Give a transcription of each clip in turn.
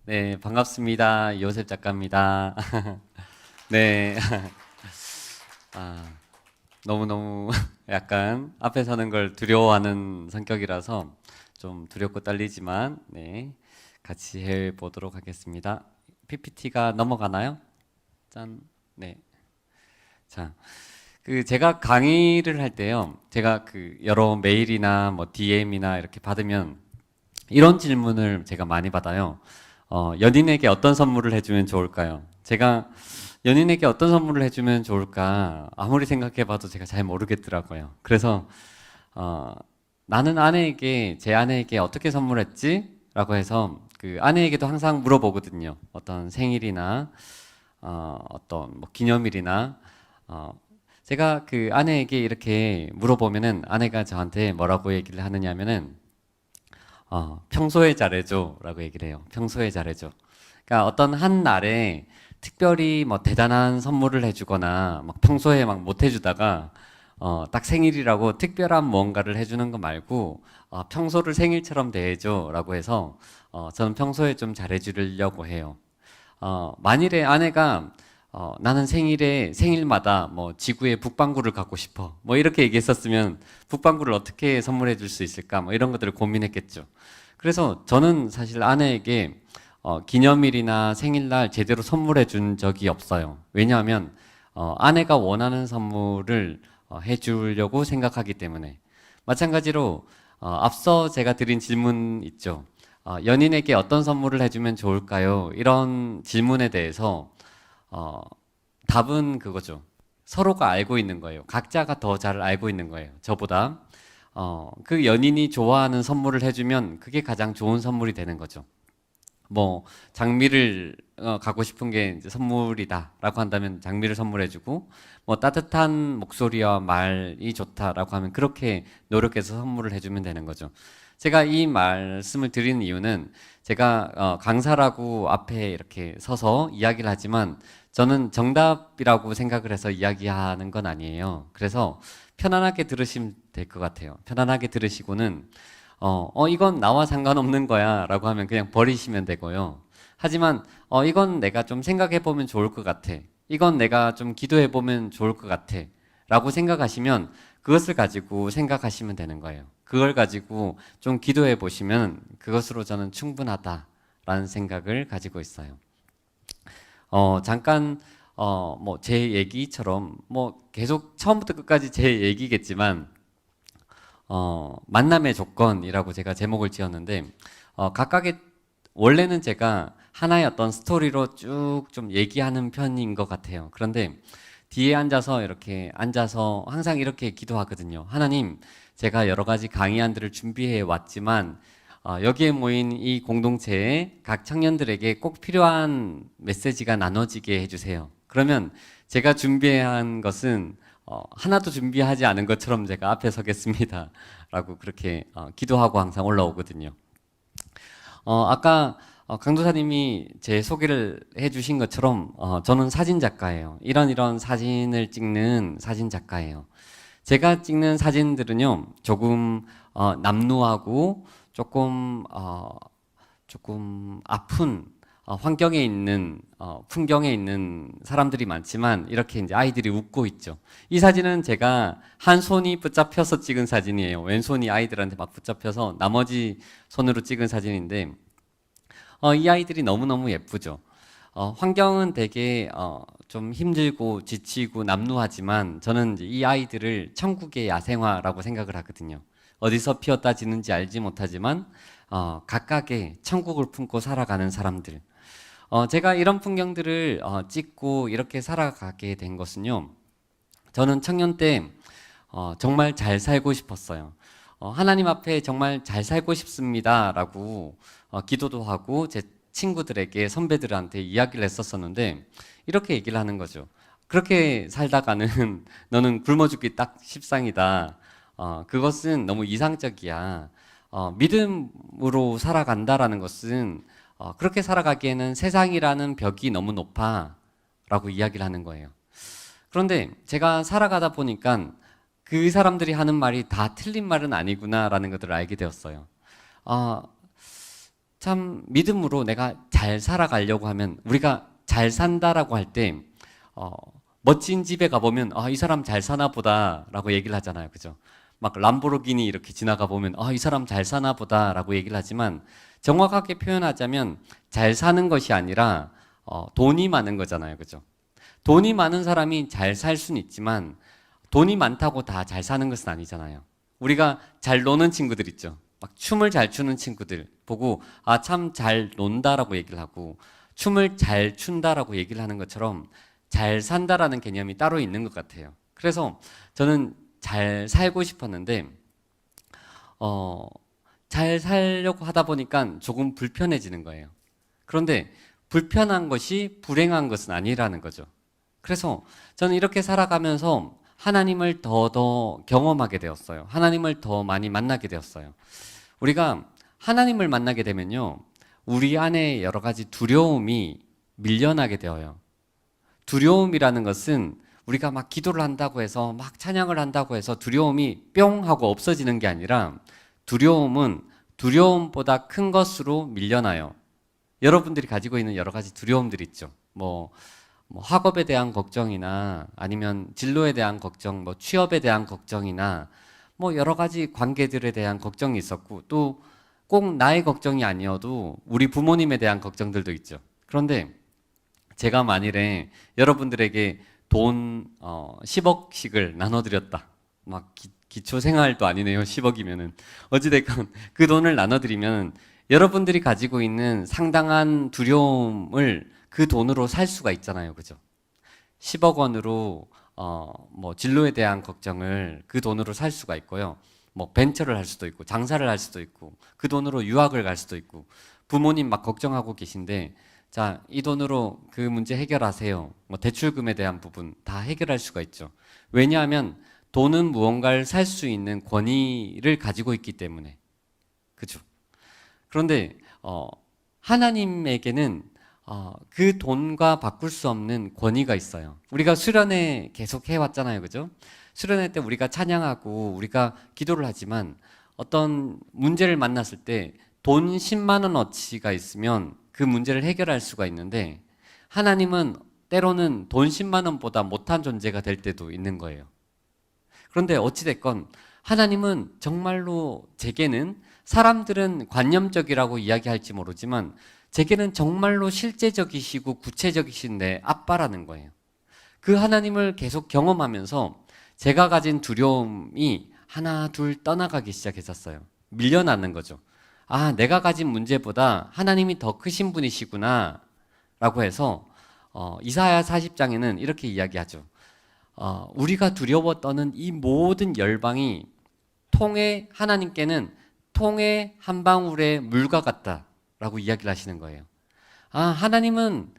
네, 반갑습니다. 요셉 작가입니다. 네. 아, 너무너무 약간 앞에 서는 걸 두려워하는 성격이라서 좀 두렵고 떨리지만, 네. 같이 해보도록 하겠습니다. PPT가 넘어가나요? 짠. 네. 자, 제가 강의를 할 때요. 제가 여러 메일이나 뭐 DM이나 이렇게 받으면 이런 질문을 제가 많이 받아요. 연인에게 어떤 선물을 해주면 좋을까요? 제가 연인에게 어떤 선물을 해주면 좋을까? 아무리 생각해봐도 제가 잘 모르겠더라고요. 그래서, 어, 나는 제 아내에게 어떻게 선물했지? 라고 해서 그 아내에게도 항상 물어보거든요. 어떤 생일이나, 어떤 뭐 기념일이나, 어, 제가 그 아내에게 이렇게 물어보면은 아내가 저한테 뭐라고 얘기를 하느냐면은 평소에 잘해줘 라고 얘기를 해요. 평소에 잘해줘. 그러니까 어떤 한 날에 특별히 뭐 대단한 선물을 해주거나 막 평소에 막 못 해주다가 딱 생일이라고 특별한 무언가를 해주는 거 말고 평소를 생일처럼 대해줘 라고 해서 저는 평소에 좀 잘해주려고 해요. 만일에 아내가 나는 생일마다 뭐 지구에 북반구를 갖고 싶어. 뭐 이렇게 얘기했었으면 북반구를 어떻게 선물해 줄 수 있을까? 뭐 이런 것들을 고민했겠죠. 그래서 저는 사실 아내에게 기념일이나 생일날 제대로 선물해 준 적이 없어요. 왜냐하면 아내가 원하는 선물을 해 주려고 생각하기 때문에. 마찬가지로 앞서 제가 드린 질문 있죠. 연인에게 어떤 선물을 해주면 좋을까요? 이런 질문에 대해서 어, 답은 그거죠. 서로가 알고 있는 거예요. 각자가 더 잘 알고 있는 거예요. 저보다. 그 연인이 좋아하는 선물을 해주면 그게 가장 좋은 선물이 되는 거죠. 뭐, 장미를 갖고 싶은 게 이제 선물이다라고 한다면 장미를 선물해주고, 뭐, 따뜻한 목소리와 말이 좋다라고 하면 그렇게 노력해서 선물을 해주면 되는 거죠. 제가 이 말씀을 드리는 이유는 제가 강사라고 앞에 이렇게 서서 이야기를 하지만 저는 정답이라고 생각을 해서 이야기하는 건 아니에요. 그래서 편안하게 들으시면 될 것 같아요. 편안하게 들으시고는 이건 나와 상관없는 거야 라고 하면 그냥 버리시면 되고요. 하지만 이건 내가 좀 생각해 보면 좋을 것 같아. 이건 내가 좀 기도해 보면 좋을 것 같아. 라고 생각하시면 그것을 가지고 생각하시면 되는 거예요. 그걸 가지고 좀 기도해 보시면 그것으로 저는 충분하다라는 생각을 가지고 있어요. 잠깐, 뭐, 제 얘기처럼, 뭐, 계속 처음부터 끝까지 제 얘기겠지만, 만남의 조건이라고 제가 제목을 지었는데, 각각의, 원래는 제가 하나의 어떤 스토리로 쭉 좀 얘기하는 편인 것 같아요. 그런데 뒤에 앉아서 이렇게 앉아서 항상 이렇게 기도하거든요. 하나님, 제가 여러 가지 강의안들을 준비해 왔지만, 여기에 모인 이 공동체에 각 청년들에게 꼭 필요한 메시지가 나눠지게 해주세요. 그러면 제가 준비한 것은 하나도 준비하지 않은 것처럼 제가 앞에 서겠습니다. 라고 그렇게 기도하고 항상 올라오거든요. 아까 강도사님이 제 소개를 해주신 것처럼 저는 사진 작가예요. 이런 사진을 찍는 사진 작가예요. 제가 찍는 사진들은요, 조금 남루하고 조금 아픈 환경에 있는 풍경에 있는 사람들이 많지만 이렇게 이제 아이들이 웃고 있죠. 이 사진은 제가 한 손이 붙잡혀서 찍은 사진이에요. 왼손이 아이들한테 막 붙잡혀서 나머지 손으로 찍은 사진인데 이 아이들이 너무너무 예쁘죠. 환경은 되게 좀 힘들고 지치고 남루하지만 저는 이제 이 아이들을 천국의 야생화라고 생각을 하거든요. 어디서 피었다 지는지 알지 못하지만 각각의 천국을 품고 살아가는 사람들. 제가 이런 풍경들을 찍고 이렇게 살아가게 된 것은요. 저는 청년 때 정말 잘 살고 싶었어요. 하나님 앞에 정말 잘 살고 싶습니다라고 기도도 하고 제 친구들에게 선배들한테 이야기를 했었었는데 이렇게 얘기를 하는 거죠. 그렇게 살다가는 너는 굶어 죽기 딱 십상이다. 그것은 너무 이상적이야. 믿음으로 살아간다라는 것은 그렇게 살아가기에는 세상이라는 벽이 너무 높아 라고 이야기를 하는 거예요. 그런데 제가 살아가다 보니까 그 사람들이 하는 말이 다 틀린 말은 아니구나라는 것들을 알게 되었어요. 아, 참 믿음으로 내가 잘 살아가려고 하면 우리가 잘 산다라고 할 때 멋진 집에 가보면 이 사람 잘 사나 보다라고 얘기를 하잖아요. 그죠? 막 람보르기니 이렇게 지나가 보면 이 사람 잘 사나 보다라고 얘기를 하지만 정확하게 표현하자면 잘 사는 것이 아니라 돈이 많은 거잖아요. 그죠? 돈이 많은 사람이 잘 살 수는 있지만 돈이 많다고 다 잘 사는 것은 아니잖아요. 우리가 잘 노는 친구들 있죠. 막 춤을 잘 추는 친구들 보고 참 잘 논다라고 얘기를 하고 춤을 잘 춘다라고 얘기를 하는 것처럼 잘 산다라는 개념이 따로 있는 것 같아요. 그래서 저는 잘 살고 싶었는데 잘 살려고 하다 보니까 조금 불편해지는 거예요. 그런데 불편한 것이 불행한 것은 아니라는 거죠. 그래서 저는 이렇게 살아가면서 하나님을 더 경험하게 되었어요. 하나님을 더 많이 만나게 되었어요. 우리가 하나님을 만나게 되면요, 우리 안에 여러 가지 두려움이 밀려나게 되어요. 두려움이라는 것은 우리가 막 기도를 한다고 해서 막 찬양을 한다고 해서 두려움이 뿅 하고 없어지는 게 아니라 두려움은 두려움보다 큰 것으로 밀려나요. 여러분들이 가지고 있는 여러 가지 두려움들이 있죠. 뭐 학업에 대한 걱정이나 아니면 진로에 대한 걱정, 취업에 대한 걱정이나 여러 가지 관계들에 대한 걱정이 있었고 또 꼭 나의 걱정이 아니어도 우리 부모님에 대한 걱정들도 있죠. 그런데 제가 만일에 여러분들에게 돈 10억씩을 나눠드렸다. 막 기초생활도 아니네요. 10억이면은. 어찌됐건 그 돈을 나눠드리면 여러분들이 가지고 있는 상당한 두려움을 그 돈으로 살 수가 있잖아요. 그죠? 10억 원으로 진로에 대한 걱정을 그 돈으로 살 수가 있고요. 벤처를 할 수도 있고 장사를 할 수도 있고 그 돈으로 유학을 갈 수도 있고 부모님 막 걱정하고 계신데 자, 이 돈으로 그 문제 해결하세요. 대출금에 대한 부분 다 해결할 수가 있죠. 왜냐하면 돈은 무언가를 살 수 있는 권위를 가지고 있기 때문에. 그죠? 그런데 하나님에게는 그 돈과 바꿀 수 없는 권위가 있어요. 우리가 수련회 계속 해왔잖아요. 그죠? 수련회 때 우리가 찬양하고 우리가 기도를 하지만 어떤 문제를 만났을 때 돈 10만 원어치가 있으면 그 문제를 해결할 수가 있는데 하나님은 때로는 돈 10만 원보다 못한 존재가 될 때도 있는 거예요. 그런데 어찌됐건 하나님은 정말로 제게는 사람들은 관념적이라고 이야기할지 모르지만 제게는 정말로 실제적이시고 구체적이신 내 아빠라는 거예요. 그 하나님을 계속 경험하면서 제가 가진 두려움이 하나 둘 떠나가기 시작했었어요. 밀려나는 거죠. 내가 가진 문제보다 하나님이 더 크신 분이시구나 라고 해서 이사야 40장에는 이렇게 이야기하죠. 우리가 두려워 떠는 이 모든 열방이 하나님께는 통의 한 방울의 물과 같다 라고 이야기를 하시는 거예요. 하나님은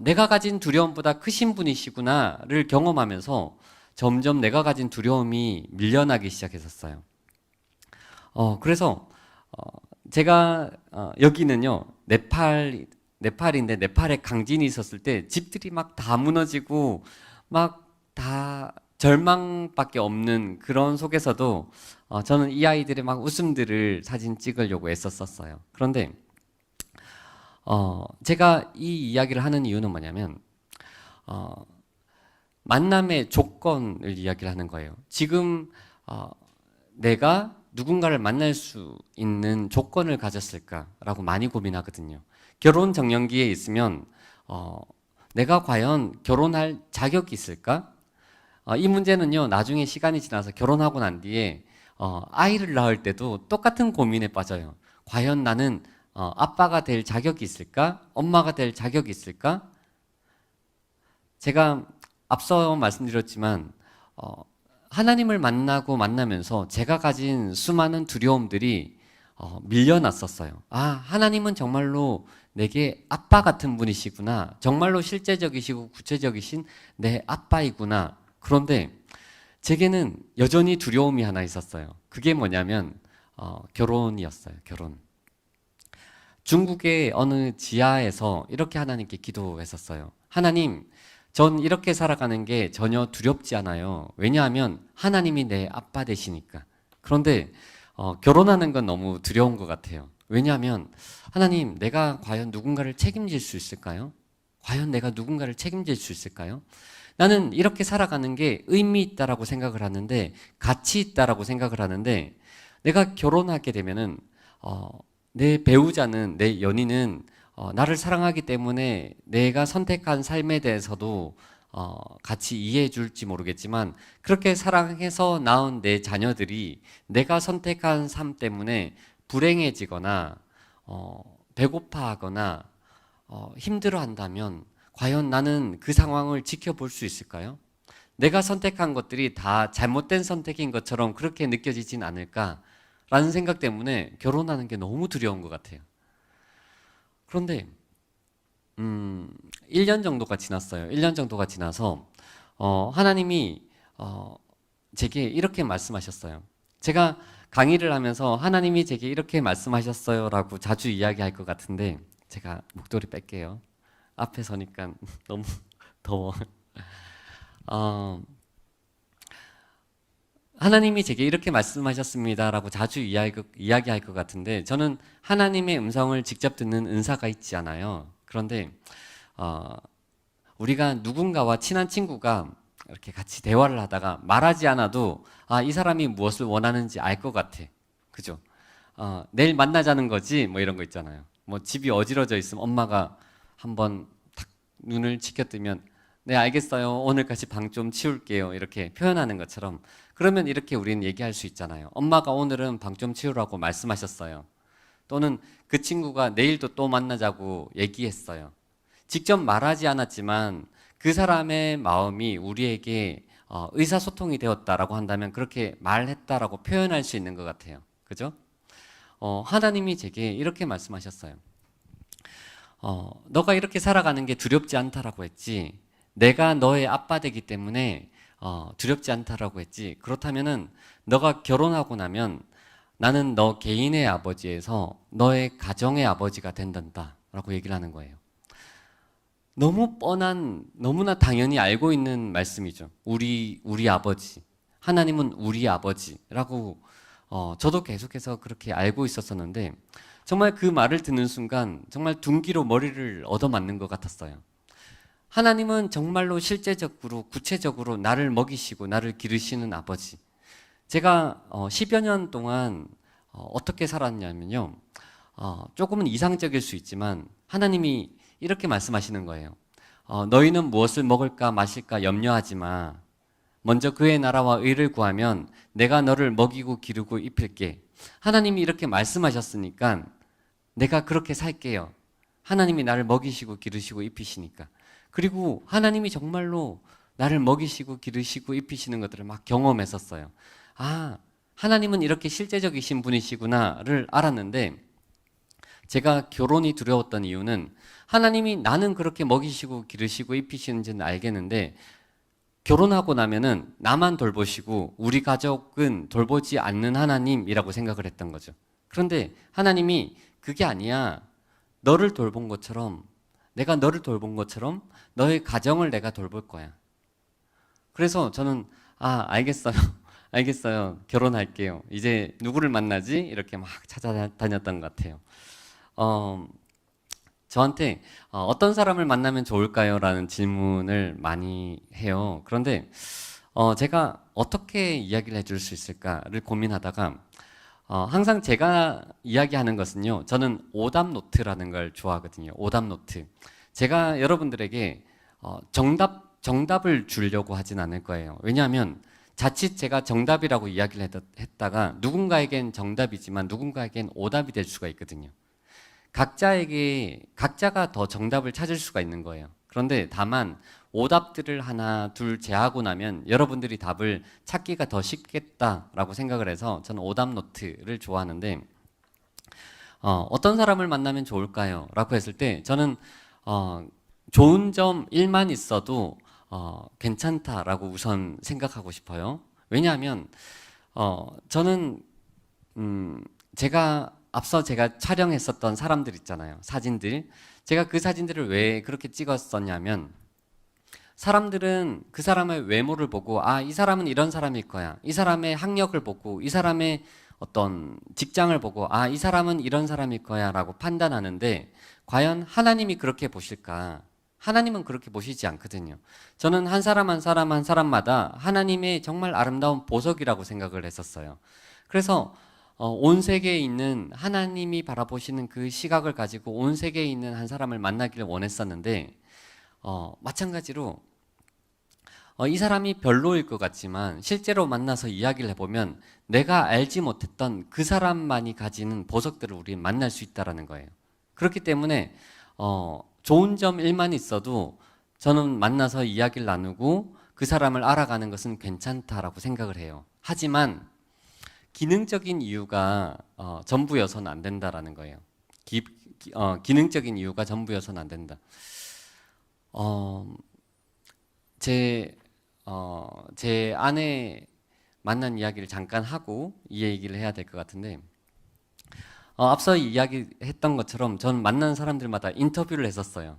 내가 가진 두려움보다 크신 분이시구나를 경험하면서 점점 내가 가진 두려움이 밀려나기 시작했었어요. 그래서 제가 여기는요 네팔인데 네팔에 강진이 있었을 때 집들이 막 다 무너지고 막 다 절망밖에 없는 그런 속에서도 저는 이 아이들의 막 웃음들을 사진 찍으려고 애썼었어요. 그런데 제가 이 이야기를 하는 이유는 뭐냐면 만남의 조건을 이야기를 하는 거예요. 지금 내가 누군가를 만날 수 있는 조건을 가졌을까라고 많이 고민하거든요. 결혼 정년기에 있으면 내가 과연 결혼할 자격이 있을까? 이 문제는요, 나중에 시간이 지나서 결혼하고 난 뒤에 아이를 낳을 때도 똑같은 고민에 빠져요. 과연 나는 아빠가 될 자격이 있을까? 엄마가 될 자격이 있을까? 제가 앞서 말씀드렸지만 하나님을 만나면서 제가 가진 수많은 두려움들이 밀려났었어요. 하나님은 정말로 내게 아빠 같은 분이시구나. 정말로 실제적이시고 구체적이신 내 아빠이구나. 그런데 제게는 여전히 두려움이 하나 있었어요. 그게 뭐냐면 결혼이었어요. 결혼. 중국의 어느 지하에서 이렇게 하나님께 기도했었어요. 하나님, 전 이렇게 살아가는 게 전혀 두렵지 않아요. 왜냐하면 하나님이 내 아빠 되시니까. 그런데 결혼하는 건 너무 두려운 것 같아요. 왜냐하면 하나님, 내가 과연 누군가를 책임질 수 있을까요? 과연 내가 누군가를 책임질 수 있을까요? 나는 이렇게 살아가는 게 의미 있다라고 생각을 하는데, 가치 있다라고 생각을 하는데, 내가 결혼하게 되면은 내 배우자는, 내 연인은 나를 사랑하기 때문에 내가 선택한 삶에 대해서도 같이 이해해 줄지 모르겠지만, 그렇게 사랑해서 낳은 내 자녀들이 내가 선택한 삶 때문에 불행해지거나 배고파하거나 힘들어한다면 과연 나는 그 상황을 지켜볼 수 있을까요? 내가 선택한 것들이 다 잘못된 선택인 것처럼 그렇게 느껴지진 않을까라는 생각 때문에 결혼하는 게 너무 두려운 것 같아요. 그런데 1년 정도가 지났어요. 1년 정도가 지나서 하나님이 제게 이렇게 말씀하셨어요. 제가 강의를 하면서 하나님이 제게 이렇게 말씀하셨어요 라고 자주 이야기할 것 같은데, 제가 목도리 뺄게요. 앞에 서니까 너무 더워. 하나님이 제게 이렇게 말씀하셨습니다라고 자주 이야기할 것 같은데, 저는 하나님의 음성을 직접 듣는 은사가 있지 않아요. 그런데 우리가 누군가와 친한 친구가 이렇게 같이 대화를 하다가 말하지 않아도 이 사람이 무엇을 원하는지 알 것 같아. 그죠? 내일 만나자는 거지 뭐 이런 거 있잖아요. 뭐 집이 어지러져 있으면 엄마가 한번 탁 눈을 치켜뜨면 네 알겠어요, 오늘까지 방 좀 치울게요 이렇게 표현하는 것처럼, 그러면 이렇게 우리는 얘기할 수 있잖아요. 엄마가 오늘은 방 좀 치우라고 말씀하셨어요. 또는 그 친구가 내일도 또 만나자고 얘기했어요. 직접 말하지 않았지만 그 사람의 마음이 우리에게 의사소통이 되었다라고 한다면 그렇게 말했다라고 표현할 수 있는 것 같아요. 그죠? 하나님이 제게 이렇게 말씀하셨어요. 너가 이렇게 살아가는 게 두렵지 않다라고 했지. 내가 너의 아빠 되기 때문에 두렵지 않다라고 했지. 그렇다면은 너가 결혼하고 나면 나는 너 개인의 아버지에서 너의 가정의 아버지가 된단다라고 얘기를 하는 거예요. 너무 뻔한, 너무나 당연히 알고 있는 말씀이죠. 우리 아버지, 하나님은 우리 아버지라고 저도 계속해서 그렇게 알고 있었었는데, 정말 그 말을 듣는 순간 정말 둔기로 머리를 얻어맞는 것 같았어요. 하나님은 정말로 실제적으로 구체적으로 나를 먹이시고 나를 기르시는 아버지. 제가 10여 년 동안 어떻게 살았냐면요, 조금은 이상적일 수 있지만 하나님이 이렇게 말씀하시는 거예요. 너희는 무엇을 먹을까 마실까 염려하지 마. 먼저 그의 나라와 의를 구하면 내가 너를 먹이고 기르고 입힐게. 하나님이 이렇게 말씀하셨으니까 내가 그렇게 살게요. 하나님이 나를 먹이시고 기르시고 입히시니까. 그리고 하나님이 정말로 나를 먹이시고 기르시고 입히시는 것들을 막 경험했었어요. 하나님은 이렇게 실제적이신 분이시구나를 알았는데, 제가 결혼이 두려웠던 이유는 하나님이 나는 그렇게 먹이시고 기르시고 입히시는지는 알겠는데 결혼하고 나면은 나만 돌보시고 우리 가족은 돌보지 않는 하나님이라고 생각을 했던 거죠. 그런데 하나님이 그게 아니야. 너를 돌본 것처럼, 내가 너를 돌본 것처럼 너의 가정을 내가 돌볼 거야. 그래서 저는 알겠어요. 알겠어요. 결혼할게요. 이제 누구를 만나지? 이렇게 막 찾아다녔던 것 같아요. 저한테 어떤 사람을 만나면 좋을까요? 라는 질문을 많이 해요. 그런데 제가 어떻게 이야기를 해줄 수 있을까를 고민하다가 항상 제가 이야기하는 것은요, 저는 오답 노트라는 걸 좋아하거든요. 오답 노트. 제가 여러분들에게 정답을 주려고 하진 않을 거예요. 왜냐하면 자칫 제가 정답이라고 이야기를 했다가 누군가에겐 정답이지만 누군가에겐 오답이 될 수가 있거든요. 각자가 더 정답을 찾을 수가 있는 거예요. 그런데 다만 오답들을 하나 둘 제하고 나면 여러분들이 답을 찾기가 더 쉽겠다라고 생각을 해서 저는 오답 노트를 좋아하는데, 어떤 사람을 만나면 좋을까요? 라고 했을 때 저는 좋은 점 1만 있어도 괜찮다라고 우선 생각하고 싶어요. 왜냐하면 저는 앞서 제가 촬영했었던 사람들 있잖아요. 사진들. 제가 그 사진들을 왜 그렇게 찍었었냐면, 사람들은 그 사람의 외모를 보고 이 사람은 이런 사람일 거야. 이 사람의 학력을 보고 이 사람의 어떤 직장을 보고 아, 이 사람은 이런 사람일 거야 라고 판단하는데 과연 하나님이 그렇게 보실까? 하나님은 그렇게 보시지 않거든요. 저는 한 사람 한 사람 한 사람마다 하나님의 정말 아름다운 보석이라고 생각을 했었어요. 그래서 온 세계에 있는 하나님이 바라보시는 그 시각을 가지고 온 세계에 있는 한 사람을 만나기를 원했었는데 마찬가지로 이 사람이 별로일 것 같지만 실제로 만나서 이야기를 해보면 내가 알지 못했던 그 사람만이 가지는 보석들을 우리 만날 수 있다라는 거예요. 그렇기 때문에 좋은 점 일만 있어도 저는 만나서 이야기를 나누고 그 사람을 알아가는 것은 괜찮다라고 생각을 해요. 하지만 기능적인 이유가 전부여서는 안 된다라는 거예요. 기능적인 이유가 전부여서는 안 된다. 제 아내 만난 이야기를 잠깐 하고 이 얘기를 해야 될 것 같은데 앞서 이야기했던 것처럼 전 만나는 사람들마다 인터뷰를 했었어요.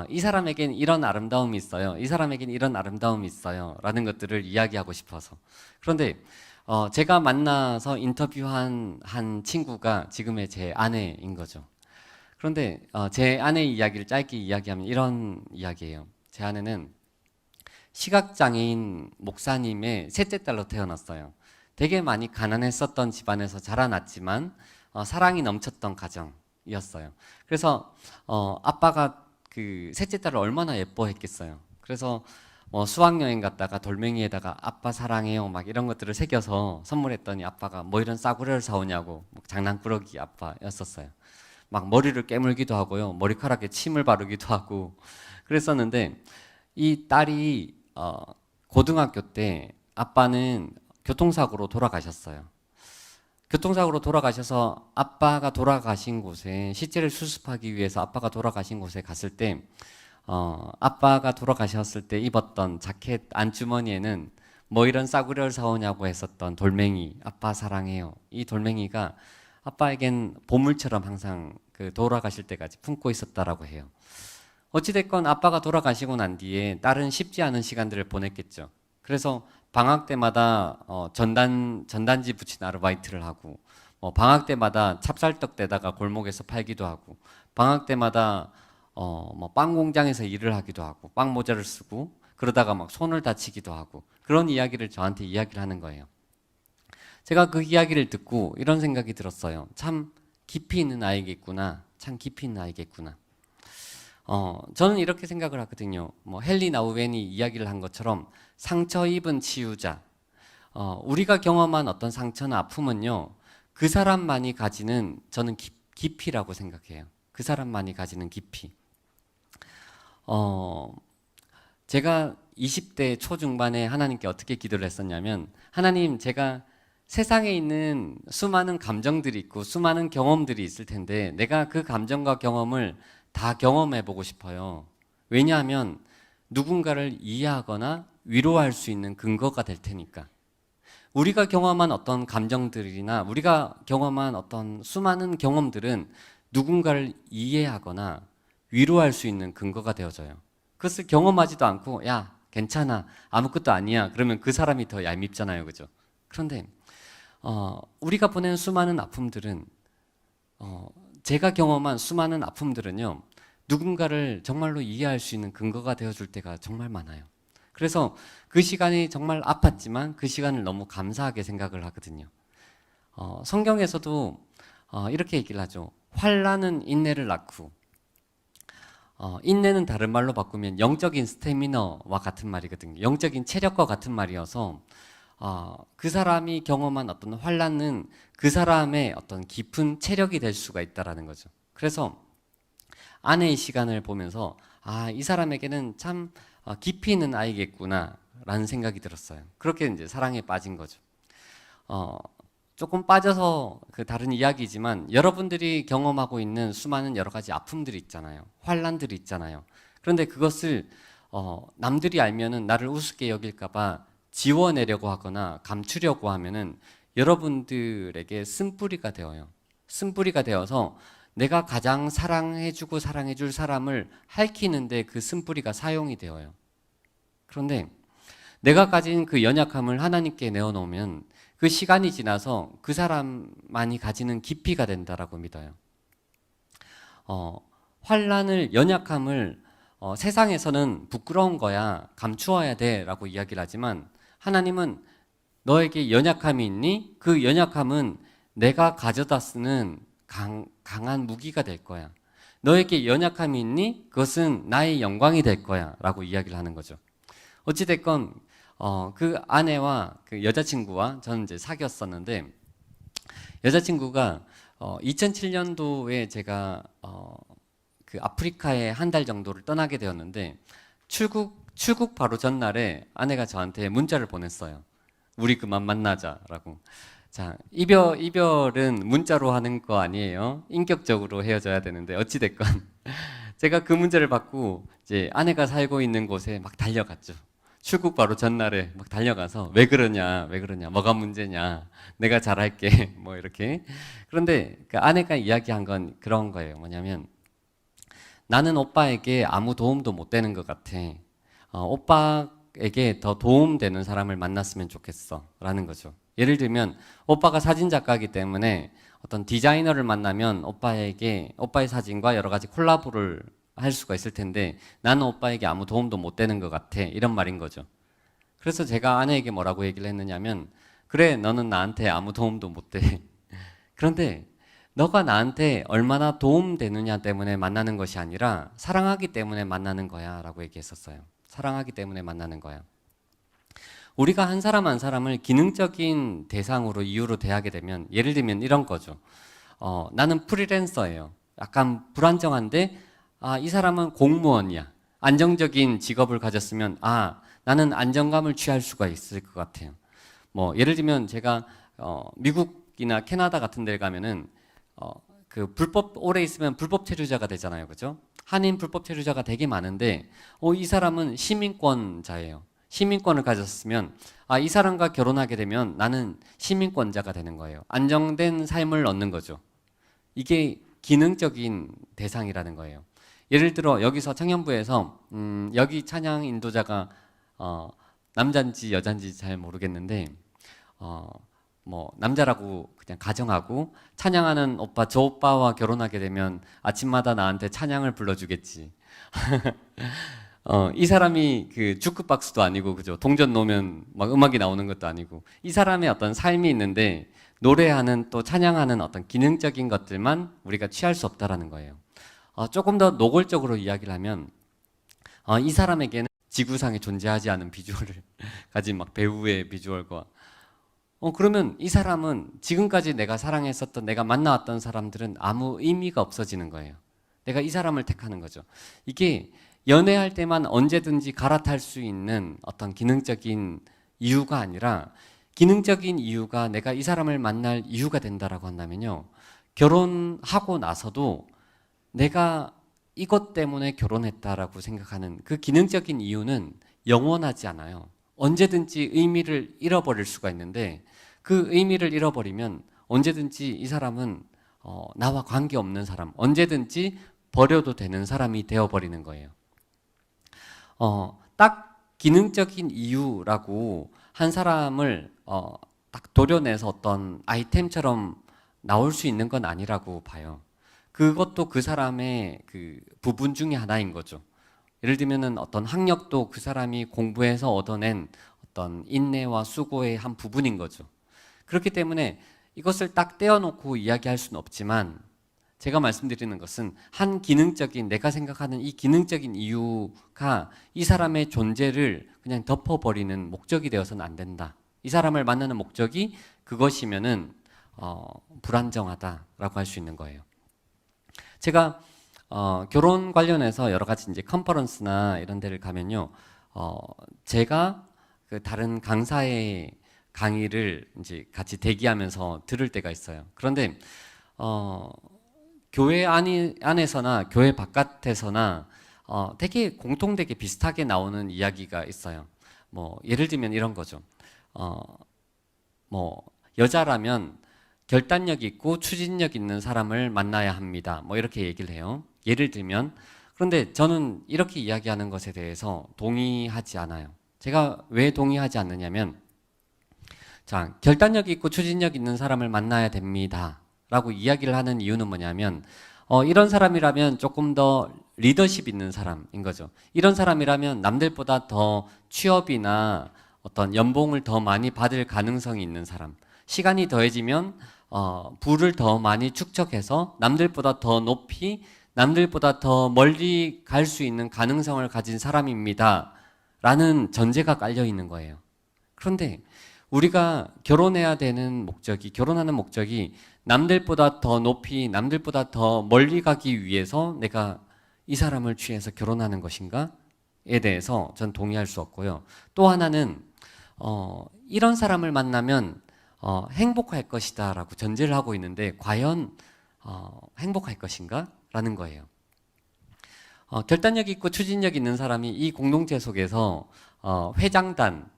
이 사람에겐 이런 아름다움이 있어요. 이 사람에겐 이런 아름다움이 있어요. 라는 것들을 이야기하고 싶어서. 그런데 제가 만나서 인터뷰한 한 친구가 지금의 제 아내인 거죠. 그런데 제 아내의 이야기를 짧게 이야기하면 이런 이야기예요. 제 아내는 시각장애인 목사님의 셋째 딸로 태어났어요. 되게 많이 가난했었던 집안에서 자라났지만 사랑이 넘쳤던 가정이었어요. 그래서 아빠가 그 셋째 딸을 얼마나 예뻐했겠어요. 그래서 수학여행 갔다가 돌멩이에다가 아빠 사랑해요 막 이런 것들을 새겨서 선물했더니 아빠가 뭐 이런 싸구려를 사오냐고 장난꾸러기 아빠였었어요. 막 머리를 깨물기도 하고요. 머리카락에 침을 바르기도 하고 그랬었는데 이 딸이 고등학교 때 아빠는 교통사고로 돌아가셨어요. 교통사고로 돌아가셔서 아빠가 돌아가신 곳에 시체를 수습하기 위해서 아빠가 돌아가신 곳에 갔을 때 아빠가 돌아가셨을 때 입었던 자켓 안주머니에는 뭐 이런 싸구려를 사오냐고 했었던 돌멩이 아빠 사랑해요. 이 돌멩이가 아빠에겐 보물처럼 항상 그 돌아가실 때까지 품고 있었다라고 해요. 어찌됐건 아빠가 돌아가시고 난 뒤에 딸은 쉽지 않은 시간들을 보냈겠죠. 그래서 방학 때마다 전단지 붙인 아르바이트를 하고 방학 때마다 찹쌀떡 떼다가 골목에서 팔기도 하고 방학 때마다 빵 공장에서 일을 하기도 하고 빵 모자를 쓰고 그러다가 막 손을 다치기도 하고 그런 이야기를 저한테 이야기를 하는 거예요. 제가 그 이야기를 듣고 이런 생각이 들었어요. 참 깊이 있는 아이겠구나. 참 깊이 있는 아이겠구나. 저는 이렇게 생각을 하거든요. 헨리 나우엔이 이야기를 한 것처럼 상처 입은 치유자. 우리가 경험한 어떤 상처나 아픔은요, 그 사람만이 가지는 저는 깊이라고 생각해요. 그 사람만이 가지는 깊이. 제가 20대 초중반에 하나님께 어떻게 기도를 했었냐면, 하나님, 제가 세상에 있는 수많은 감정들이 있고 수많은 경험들이 있을 텐데 내가 그 감정과 경험을 다 경험해 보고 싶어요. 왜냐하면 누군가를 이해하거나 위로할 수 있는 근거가 될 테니까. 우리가 경험한 어떤 감정들이나 우리가 경험한 어떤 수많은 경험들은 누군가를 이해하거나 위로할 수 있는 근거가 되어져요. 그것을 경험하지도 않고 야 괜찮아 아무것도 아니야 그러면 그 사람이 더 얄밉잖아요. 그죠? 그런데 우리가 보낸 수많은 아픔들은 제가 경험한 수많은 아픔들은요 누군가를 정말로 이해할 수 있는 근거가 되어줄 때가 정말 많아요. 그래서 그 시간이 정말 아팠지만 그 시간을 너무 감사하게 생각을 하거든요. 성경에서도 이렇게 얘기를 하죠. 환난은 인내를 낳고 인내는 다른 말로 바꾸면 영적인 스태미너와 같은 말이거든요. 영적인 체력과 같은 말이어서 그 사람이 경험한 어떤 환난은 그 사람의 어떤 깊은 체력이 될 수가 있다라는 거죠. 그래서 아내의 시간을 보면서 이 사람에게는 참 깊이 있는 아이겠구나 라는 생각이 들었어요. 그렇게 이제 사랑에 빠진 거죠. 조금 빠져서 그 다른 이야기지만 여러분들이 경험하고 있는 수많은 여러 가지 아픔들이 있잖아요. 환난들이 있잖아요. 그런데 그것을 남들이 알면은 나를 우습게 여길까봐 지워내려고 하거나 감추려고 하면은 여러분들에게 쓴뿌리가 되어요. 쓴뿌리가 되어서 내가 가장 사랑해주고 사랑해줄 사람을 핥히는데 그 쓴뿌리가 사용이 되어요. 그런데 내가 가진 그 연약함을 하나님께 내어놓으면 그 시간이 지나서 그 사람만이 가지는 깊이가 된다라고 믿어요. 환난을, 연약함을 세상에서는 부끄러운 거야, 감추어야 돼라고 이야기를 하지만 하나님은 너에게 연약함이 있니? 그 연약함은 내가 가져다 쓰는 강한 무기가 될 거야. 너에게 연약함이 있니? 그것은 나의 영광이 될 거야 라고 이야기를 하는 거죠. 어찌됐건 그 아내와 그 여자친구와 저는 이제 사귀었었는데, 여자친구가 2007년도에 제가 그 아프리카에 한 달 정도를 떠나게 되었는데, 출국 바로 전날에 아내가 저한테 문자를 보냈어요. 우리 그만 만나자라고. 자, 이별은 문자로 하는 거 아니에요. 인격적으로 헤어져야 되는데, 어찌됐건 제가 그 문자를 받고 이제 아내가 살고 있는 곳에 막 달려갔죠. 출국 바로 전날에 막 달려가서 왜 그러냐, 뭐가 문제냐, 내가 잘할게, 뭐 이렇게. 그런데 그 아내가 이야기한 건 그런 거예요. 뭐냐면, 나는 오빠에게 아무 도움도 못 되는 것 같아. 오빠에게 더 도움되는 사람을 만났으면 좋겠어 라는 거죠. 예를 들면 오빠가 사진 작가이기 때문에 어떤 디자이너를 만나면 오빠의 사진과 여러 가지 콜라보를 할 수가 있을 텐데, 나는 오빠에게 아무 도움도 못 되는 것 같아, 이런 말인 거죠. 그래서 제가 아내에게 뭐라고 얘기를 했느냐면, 그래, 너는 나한테 아무 도움도 못 돼. 그런데 너가 나한테 얼마나 도움되느냐 때문에 만나는 것이 아니라 사랑하기 때문에 만나는 거야 라고 얘기했었어요. 사랑하기 때문에 만나는 거야. 우리가 한 사람 한 사람을 기능적인 대상으로, 이유로 대하게 되면, 예를 들면 이런 거죠. 나는 프리랜서예요. 약간 불안정한데, 이 사람은 공무원이야. 안정적인 직업을 가졌으면, 나는 안정감을 취할 수가 있을 것 같아요. 뭐 예를 들면 제가 미국이나 캐나다 같은 데 가면은 그 오래 있으면 불법 체류자가 되잖아요, 그죠? 한인 불법 체류자가 되게 많은데, 이 사람은 시민권자예요. 시민권을 가졌으면, 이 사람과 결혼하게 되면 나는 시민권자가 되는 거예요. 안정된 삶을 얻는 거죠. 이게 기능적인 대상이라는 거예요. 예를 들어 여기서 청년부에서 여기 찬양 인도자가 남잔지 여잔지 잘 모르겠는데, 뭐 남자라고 그냥 가정하고, 찬양하는 오빠, 저 오빠와 결혼하게 되면 아침마다 나한테 찬양을 불러주겠지. 이 사람이 그 주크박스도 아니고, 그죠? 동전 놓으면 막 음악이 나오는 것도 아니고, 이 사람의 어떤 삶이 있는데 노래하는, 또 찬양하는 어떤 기능적인 것들만 우리가 취할 수 없다라는 거예요. 조금 더 노골적으로 이야기를 하면, 이 사람에게는 지구상에 존재하지 않은 비주얼을 가진 막 배우의 비주얼과, 그러면 이 사람은 지금까지 내가 사랑했었던, 내가 만나왔던 사람들은 아무 의미가 없어지는 거예요. 내가 이 사람을 택하는 거죠. 이게 연애할 때만 언제든지 갈아탈 수 있는 어떤 기능적인 이유가 아니라, 기능적인 이유가 내가 이 사람을 만날 이유가 된다라고 한다면요, 결혼하고 나서도 내가 이것 때문에 결혼했다라고 생각하는 그 기능적인 이유는 영원하지 않아요. 언제든지 의미를 잃어버릴 수가 있는데, 그 의미를 잃어버리면 언제든지 이 사람은 나와 관계없는 사람, 언제든지 버려도 되는 사람이 되어버리는 거예요. 딱 기능적인 이유라고 한 사람을 딱 도려내서 어떤 아이템처럼 나올 수 있는 건 아니라고 봐요. 그것도 그 사람의 그 부분 중에 하나인 거죠. 예를 들면은 어떤 학력도 그 사람이 공부해서 얻어낸 어떤 인내와 수고의 한 부분인 거죠. 그렇기 때문에 이것을 딱 떼어놓고 이야기할 수는 없지만, 제가 말씀드리는 것은 한 기능적인, 내가 생각하는 이 기능적인 이유가 이 사람의 존재를 그냥 덮어버리는 목적이 되어서는 안 된다. 이 사람을 만나는 목적이 그것이면은 불안정하다라고 할 수 있는 거예요. 제가 결혼 관련해서 여러 가지 이제 컨퍼런스나 이런 데를 가면요, 제가 그 다른 강사의 강의를 이제 같이 대기하면서 들을 때가 있어요. 그런데 교회 안에서나 교회 바깥에서나 되게 공통되게 비슷하게 나오는 이야기가 있어요. 뭐 예를 들면 이런 거죠. 뭐 여자라면 결단력 있고 추진력 있는 사람을 만나야 합니다. 뭐 이렇게 얘기를 해요. 예를 들면. 그런데 저는 이렇게 이야기하는 것에 대해서 동의하지 않아요. 제가 왜 동의하지 않느냐면, 자, 결단력 있고 추진력 있는 사람을 만나야 됩니다. 라고 이야기를 하는 이유는 뭐냐면, 이런 사람이라면 조금 더 리더십 있는 사람인 거죠. 이런 사람이라면 남들보다 더 취업이나 어떤 연봉을 더 많이 받을 가능성이 있는 사람. 시간이 더해지면, 부를 더 많이 축적해서 남들보다 더 높이, 남들보다 더 멀리 갈 수 있는 가능성을 가진 사람입니다. 라는 전제가 깔려 있는 거예요. 그런데 우리가 결혼해야 되는 목적이, 결혼하는 목적이 남들보다 더 높이, 남들보다 더 멀리 가기 위해서 내가 이 사람을 취해서 결혼하는 것인가에 대해서 전 동의할 수 없고요. 또 하나는, 이런 사람을 만나면, 행복할 것이다 라고 전제를 하고 있는데, 과연, 행복할 것인가? 라는 거예요. 결단력 있고 추진력 있는 사람이 이 공동체 속에서, 회장단,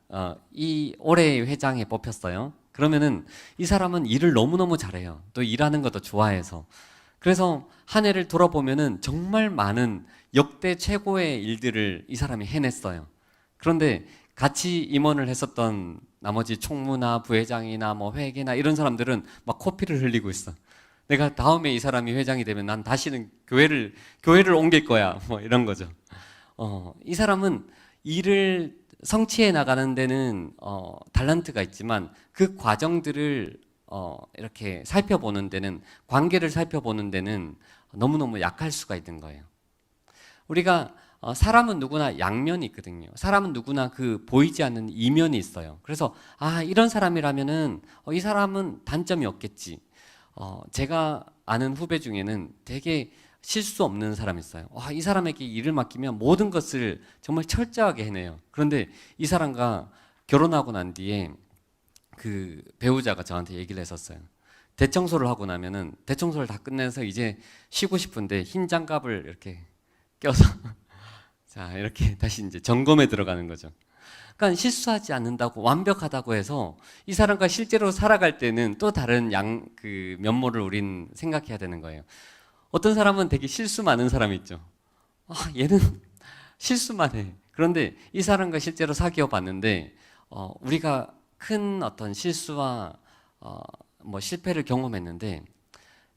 이 올해의 회장에 뽑혔어요. 그러면은 이 사람은 일을 너무너무 잘해요. 또 일하는 것도 좋아해서. 그래서 한 해를 돌아보면은 정말 많은 역대 최고의 일들을 이 사람이 해냈어요. 그런데 같이 임원을 했었던 나머지 총무나 부회장이나 뭐 회계나 이런 사람들은 막 코피를 흘리고 있어. 내가 다음에 이 사람이 회장이 되면 난 다시는 교회를 옮길 거야. 뭐 이런 거죠. 이 사람은 일을 성취해 나가는 데는 달란트가 있지만 그 과정들을 이렇게 살펴보는 데는, 관계를 살펴보는 데는 너무너무 약할 수가 있는 거예요. 우리가 사람은 누구나 양면이 있거든요. 사람은 누구나 그 보이지 않는 이면이 있어요. 그래서 이런 사람이라면은 이 사람은 단점이 없겠지. 제가 아는 후배 중에는 되게 실수 없는 사람이 있어요. 이 사람에게 일을 맡기면 모든 것을 정말 철저하게 해내요. 그런데 이 사람과 결혼하고 난 뒤에 그 배우자가 저한테 얘기를 했었어요. 대청소를 하고 나면은 대청소를 다 끝내서 이제 쉬고 싶은데 흰 장갑을 이렇게 껴서 자, 이렇게 다시 이제 점검에 들어가는 거죠. 그러니까 실수하지 않는다고, 완벽하다고 해서 이 사람과 실제로 살아갈 때는 또 다른 그 면모를 우린 생각해야 되는 거예요. 어떤 사람은 되게 실수 많은 사람이 있죠. 얘는 실수만 해. 그런데 이 사람과 실제로 사귀어 봤는데, 우리가 큰 어떤 실수와 뭐 실패를 경험했는데,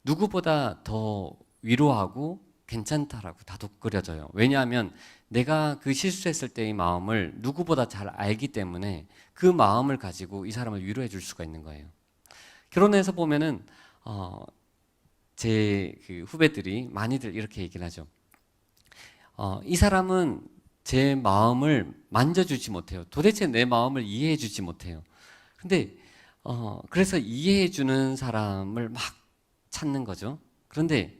누구보다 더 위로하고 괜찮다라고 다독거려져요. 왜냐하면 내가 그 실수했을 때의 마음을 누구보다 잘 알기 때문에 그 마음을 가지고 이 사람을 위로해 줄 수가 있는 거예요. 결혼해서 보면은 제 그 후배들이 많이들 이렇게 얘기를 하죠. 이 사람은 제 마음을 만져주지 못해요. 도대체 내 마음을 이해해 주지 못해요. 근데 그래서 이해해 주는 사람을 막 찾는 거죠. 그런데